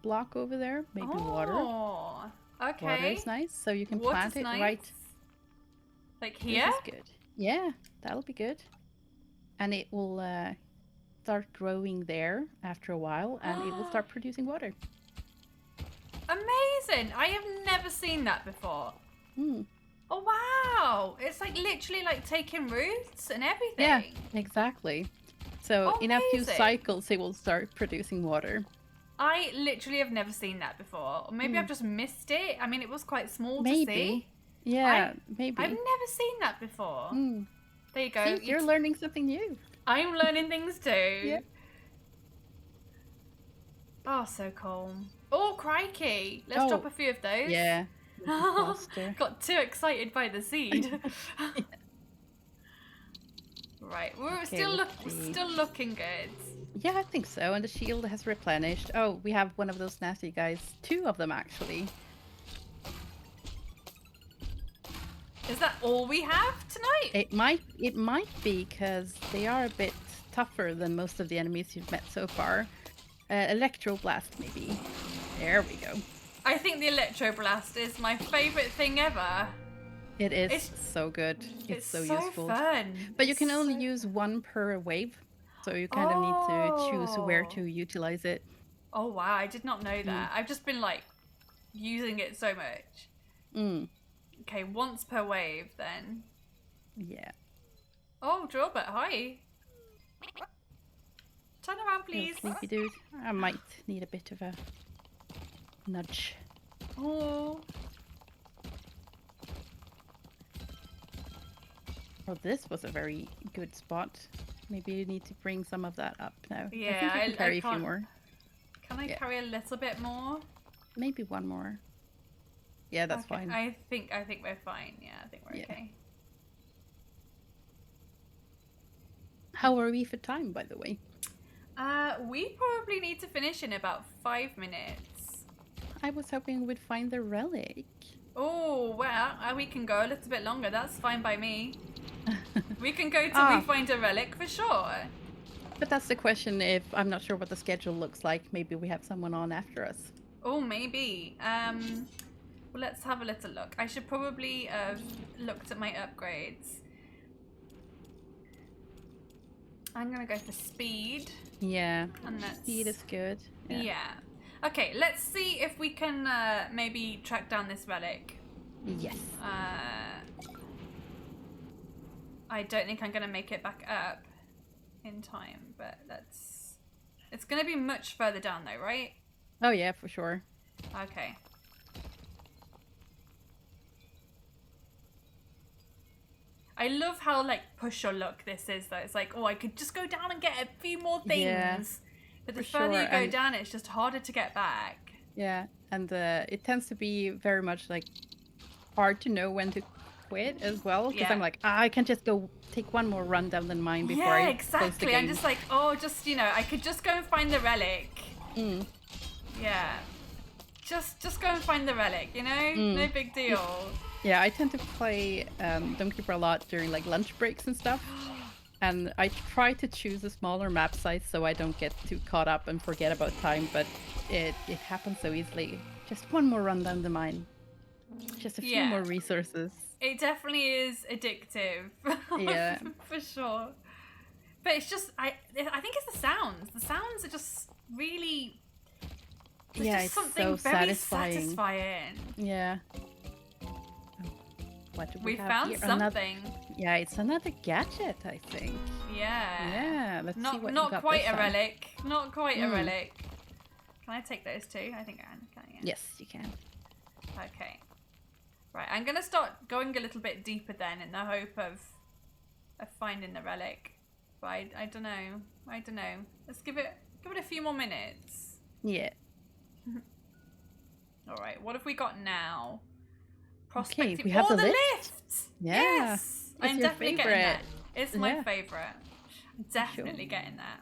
block over there, maybe water. Oh, okay. Water is nice, so you can plant it right. Like here? This is good. Yeah, that'll be good. And it will start growing there after a while, and it will start producing water. Amazing! I have never seen that before. Oh wow! It's like literally like taking roots and everything. Yeah, exactly. So in a few cycles, it will start producing water. I literally have never seen that before. Or maybe I've just missed it. I mean, it was quite small to see. Yeah, maybe. I've never seen that before. There you go. See, you're learning something new. I'm learning things too. Yeah. Oh, so cool. Oh, crikey. Let's drop a few of those. Yeah. Got too excited by the seed. Right, we're still looking good. Yeah, I think so. And the shield has replenished. Oh, we have one of those nasty guys. 2 of them, actually. Is that all we have tonight? It might be, because they are a bit tougher than most of the enemies you've met so far. Electroblast, maybe. There we go. I think the Electroblast is my favourite thing ever. It is. It's so good. It's so useful. Fun. But you can only use 1 per wave. So you kind of need to choose where to utilize it. Oh wow, I did not know that. I've just been like using it so much. Okay, once per wave then. Yeah. Oh, Drawbit, hi. Turn around, Little please. sleepy dude. I might need a bit of a nudge. Oh. Well, this was a very good spot. Maybe you need to bring some of that up now. Yeah, I think I can carry a few can't. more. Can I carry a little bit more? Maybe one more. Yeah, that's okay. fine. I think we're fine. Yeah, I think we're okay. How are we for time, by the way? We probably need to finish in about 5 minutes. I was hoping we'd find the relic. Oh, well, we can go a little bit longer. That's fine by me. We can go till we find a relic for sure. But that's the question. If I'm not sure what the schedule looks like, maybe we have someone on after us. Oh, maybe. Well, let's have a little look. I should probably have looked at my upgrades. I'm gonna go for speed. Yeah, and that's... speed is good. Yeah. Okay, let's see if we can maybe track down this relic. Yes. I don't think I'm gonna make it back up in time, but that's... It's gonna be much further down though, right? Oh yeah, for sure. Okay. I love how like push your luck this is though. It's like, oh, I could just go down and get a few more things. Yeah, but the further you go down, it's just harder to get back. Yeah, and it tends to be very much like hard to know when to quit as well. Because I'm like, I can just go take one more run down the mine before I exactly. close the game. I'm just like, oh, just, you know, I could just go and find the relic. Yeah. Just go and find the relic, you know? No big deal. Yeah, I tend to play Domekeeper a lot during like lunch breaks and stuff. And I try to choose a smaller map size so I don't get too caught up and forget about time, but it happens so easily. Just one more run down the mine. Just a few more resources. It definitely is addictive. Yeah. For sure. But it's just, I think it's the sounds. The sounds are just really... It's something so very satisfying. Yeah. What do we have found here? something. It's another gadget, I think. Yeah. Let's see what you not got quite this a time. relic. Not quite a relic. Can I take those too? I think I can. Yeah. Yes, you can. Okay. Right, I'm gonna start going a little bit deeper then in the hope of finding the relic. But I don't know. Let's give it a few more minutes. Yeah. All right. What have we got now? Prospecting. Okay, we have the lift. Yeah. Yes. I'm definitely getting that. It's my Yeah. favorite. I'm definitely getting that.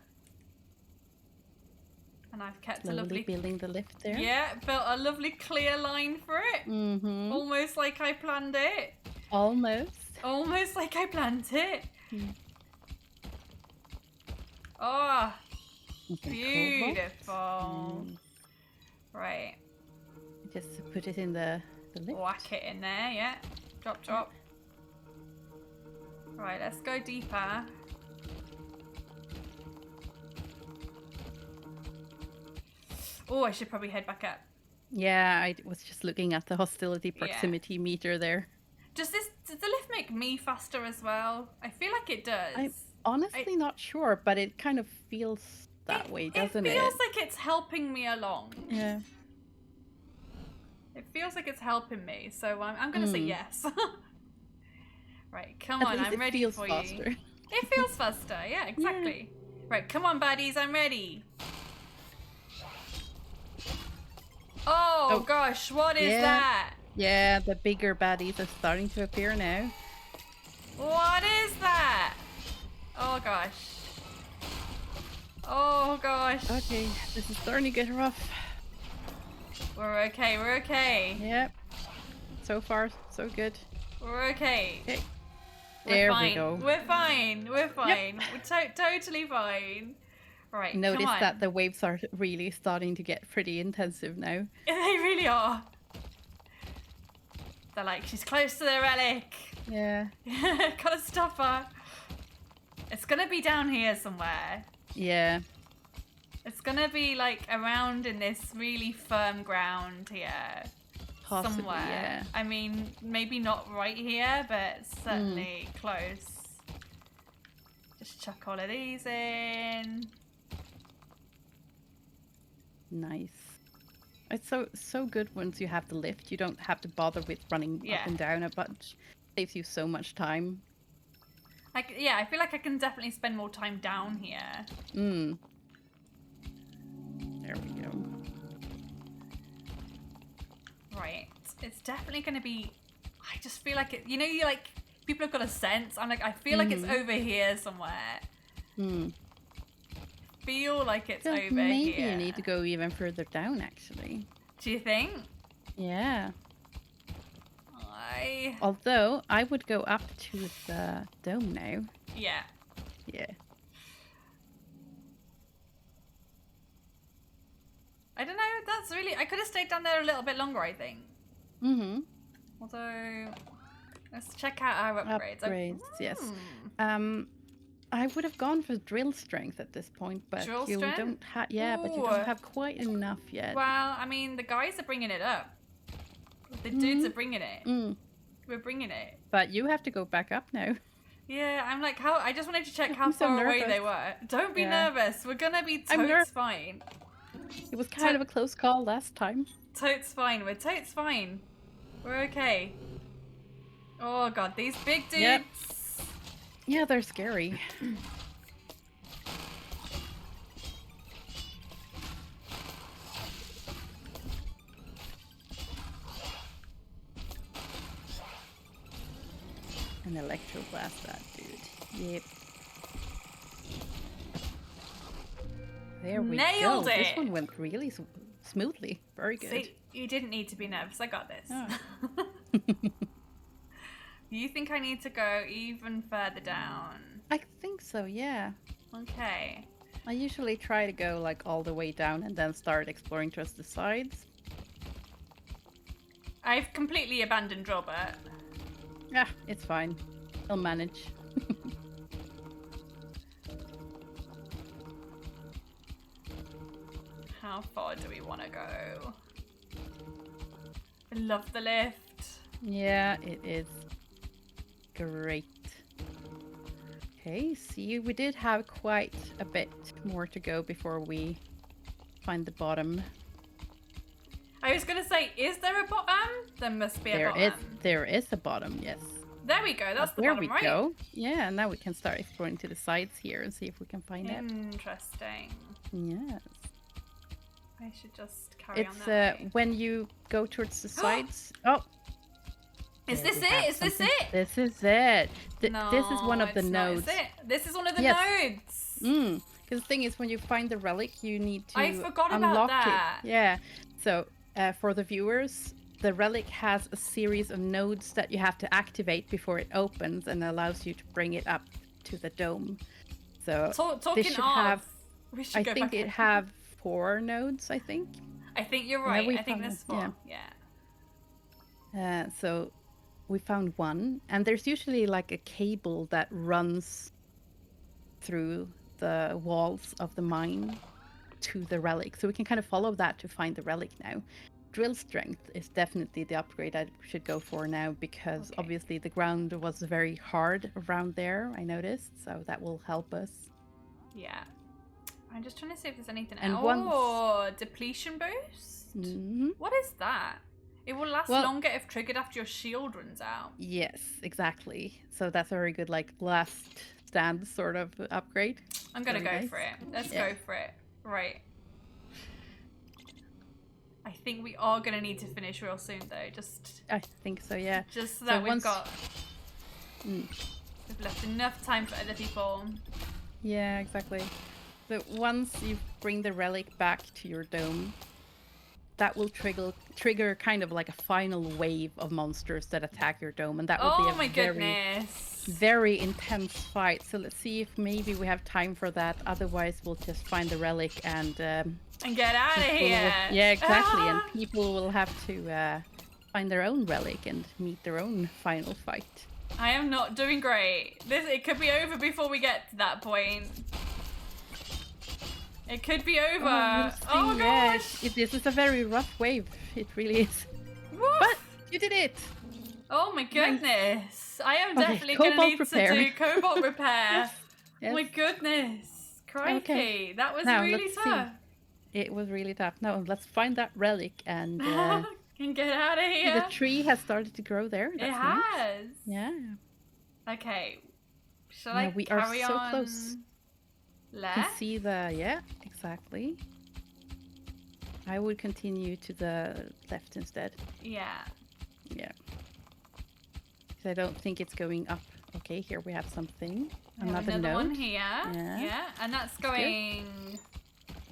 And I've kept a lovely building the lift there. Yeah, built a lovely clear line for it. Almost like I planned it. Almost like I planned it. Oh, beautiful. Right. Just put it in the lift. Whack it in there, yeah. Drop. Right, let's go deeper. Oh, I should probably head back up. Yeah, I was just looking at the hostility proximity meter there. Does the lift make me faster as well? I feel like it does. I'm honestly not sure, but it kind of feels that way, doesn't it? It feels like it's helping me along. Yeah. It feels like it's helping me, so I'm going to say yes. Right, come on, I'm ready for faster. you. It feels faster, yeah, exactly. Yeah. Right, come on, baddies, I'm ready. Oh gosh, what is that? Yeah, the bigger baddies are starting to appear now. What is that? Oh gosh. Oh gosh. Okay, this is starting to get rough. We're okay. Yep. So far, so good. We're okay. Okay. There we go. We're fine. Yep. We're totally fine. Right, Notice that the waves are really starting to get pretty intensive now. They really are. They're like, she's close to the relic. Yeah. Gotta stop her. It's gonna be down here somewhere. Yeah. It's gonna be like around in this really firm ground here. Possibly, somewhere. yeah. I mean, maybe not right here, but certainly close. Just chuck all of these in. Nice. It's so good once you have the lift. You don't have to bother with running up and down a bunch. Saves you so much time. Yeah, I feel like I can definitely spend more time down here. There we go. Right. It's definitely going to be... I just feel like it... You know, you like... People have got a sense. I'm like, I feel like it's over here somewhere. Feel like it's over here. Maybe you need to go even further down, actually. Do you think? Yeah. Although, I would go up to the dome now. Yeah. Yeah. I don't know, that's really... I could have stayed down there a little bit longer, I think. Although... Let's check out our upgrades. Yes. I would have gone for drill strength at this point, but you don't have... Yeah, but you don't have quite enough yet. Well, I mean, the guys are bringing it up. The dudes are bringing it. We're bringing it. But you have to go back up now. Yeah, I'm like, how? I just wanted to check how far away they were. Don't be nervous. We're gonna be totes fine. It was kind of a close call last time. Totes fine. We're totes fine. We're okay. Oh god, these big dudes. Yep. Yeah, they're scary. An electroblast that dude. Yep. There we go. Nailed it! This one went really smoothly. Very good. See, you didn't need to be nervous. I got this. Oh. You think I need to go even further down? I think so, yeah. Okay. I usually try to go like all the way down and then start exploring just the sides. I've completely abandoned Robert. Yeah, it's fine. I'll manage. How far do we want to go? I love the lift. Yeah, it is great. Okay, see, we did have quite a bit more to go before we find the bottom. I was going to say, is there a bottom? There must be a bottom. There is a bottom, yes. There we go, that's the bottom, right? There we go. Yeah, now we can start exploring to the sides here and see if we can find it. Interesting. Yes. I should just carry on that way. When you go towards the sides... Oh! Is this it? Is this it? This is it. No, this is one of the nodes. This is one of the nodes. Because the thing is, when you find the relic, you need to I forgot unlock about that. it. Yeah. So for the viewers, the relic has a series of nodes that you have to activate before it opens and allows you to bring it up to the dome. So this should have. I think it have 4 nodes. I think. I think you're right. I think there's 4. Yeah. So we found one, and there's usually like a cable that runs through the walls of the mine to the relic, so we can kind of follow that to find the relic now. Drill strength is definitely the upgrade I should go for now, because obviously the ground was very hard around there, I noticed, so that will help us. Yeah. I'm just trying to see if there's anything and else. Depletion boost? What is that? It will last longer if triggered after your shield runs out. Yes, exactly. So that's a very good, like, last stand sort of upgrade. I'm gonna go for it. Let's go for it. Right. I think we are gonna need to finish real soon, though. I think so, yeah. Just so that we've left enough time for other people. Yeah, exactly. So once you bring the relic back to your dome, that will trigger kind of like a final wave of monsters that attack your dome, and that will be a very intense fight. So let's see if maybe we have time for that. Otherwise, we'll just find the relic and get out of here. Yeah, exactly. And people will have to find their own relic and meet their own final fight. I am not doing great. It could be over before we get to that point. It could be over. Oh gosh! This is a very rough wave. It really is. Woof. But you did it. Oh my goodness! I am definitely going to need to do cobalt repair. Yes. Oh my goodness! Crikey, that was really tough. It was really tough. Now let's find that relic and Can get out of the here. tree has started to grow there. It That's nice. has. Yeah. Okay. Shall Now I we are carry so on close. left? You can see yeah, exactly. I would continue to the left instead. Yeah. Yeah. Because I don't think it's going up. Okay, here we have something. We have another node. one here. Yeah. And that's going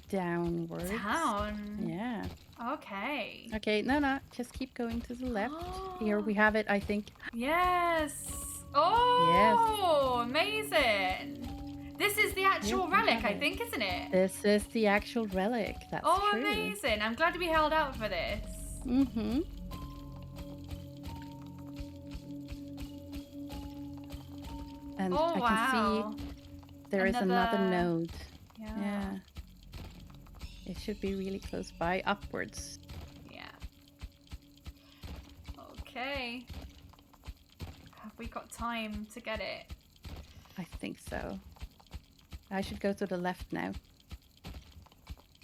downwards. down. Yeah. Okay. Okay, no, just keep going to the left. Here we have it, I think. Yes. Oh, amazing. This is the actual relic, I think, isn't it? This is the actual relic. That's true. Amazing. I'm glad we held out for this. Mm-hmm. And I can see there is another node. Yeah. It should be really close by, upwards. Yeah. Okay. Have we got time to get it? I think so. I should go to the left now.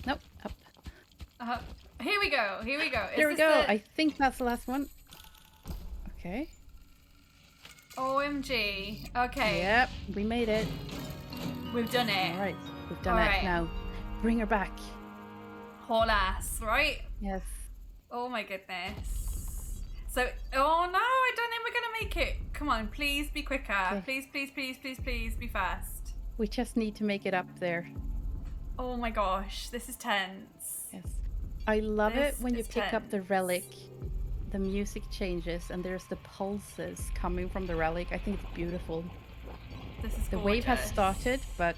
Nope, up. Here we go. Here we go. Here we go. I think that's the last one. Okay. OMG. Okay. Yep, we made it. We've done it. All right, we've done it. Now, bring her back. Whole ass, right? Yes. Oh my goodness. So, oh no, I don't think we're gonna make it. Come on, please be quicker. Okay. Please, please, please, please, please be fast. We just need to make it up there. Oh my gosh, this is tense. Yes. I love it when you pick up the relic. The music changes and there's the pulses coming from the relic. I think it's beautiful. This is gorgeous. The wave has started, but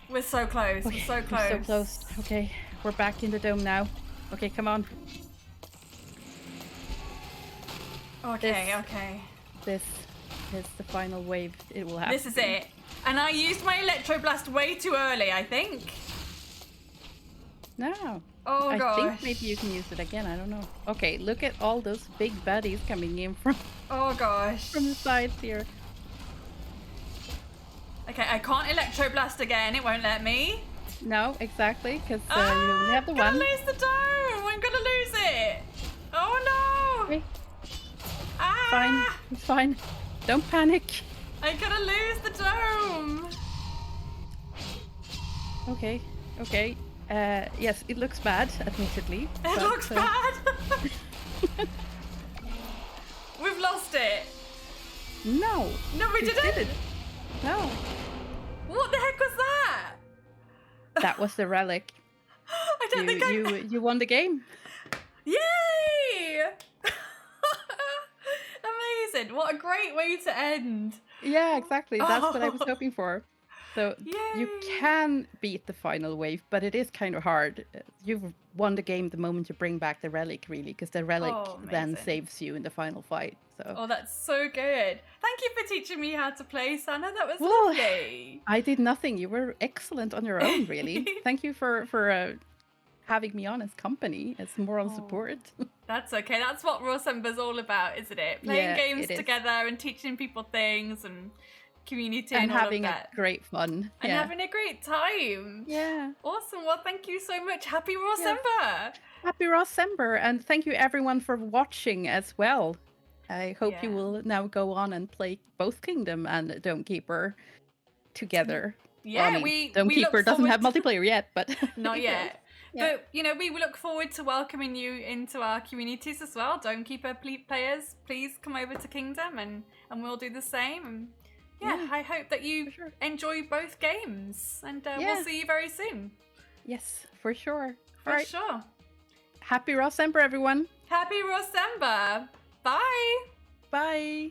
we're so close. Okay, we're so close. We're so close. Okay, we're back in the dome now. Okay, come on. Okay, okay. This is the final wave. It will happen. This is it. And I used my Electroblast way too early, I think. No. Oh gosh. I think maybe you can use it again. I don't know. Okay, look at all those big baddies coming in from. Oh gosh. From the sides here. Okay, I can't Electroblast again. It won't let me. No, exactly, because you only have the one. I'm gonna lose the dome. I'm gonna lose it. Oh no. Okay. Ah. Fine. It's fine. Don't panic. I'm gonna lose the dome. Okay. Okay. Yes, it looks bad, admittedly. It looks bad. We've lost it. No. No, we didn't. No. What the heck was that? That was the relic. I don't think you won the game. Yay! Amazing. What a great way to end. Yeah, exactly. That's what I was hoping for. So yay. You can beat the final wave, but it is kind of hard. You've won the game the moment you bring back the relic, really, because the relic then saves you in the final fight. So. Oh, that's so good. Thank you for teaching me how to play, Sanna. That was lovely. I did nothing. You were excellent on your own, really. Thank you for having me on as company, as moral support. That's okay. That's what Rosemba's all about, isn't it? Playing games together and teaching people things and community and all having of that. a great fun. And having a great time. Yeah. Awesome. Well, thank you so much. Happy Rosemba. Yeah. Happy Rosember. And thank you everyone for watching as well. I hope you will now go on and play both Kingdom and Dome Keeper together. Yeah, well, I mean, Dome Keeper doesn't have multiplayer yet, but not yet. Yeah. But, you know, we look forward to welcoming you into our communities as well. Dome Keeper players, please come over to Kingdom and we'll do the same. And yeah, I hope that you enjoy both games. And we'll see you very soon. Yes, for sure. For sure. Happy Rosember, everyone. Happy Rosember. Bye. Bye.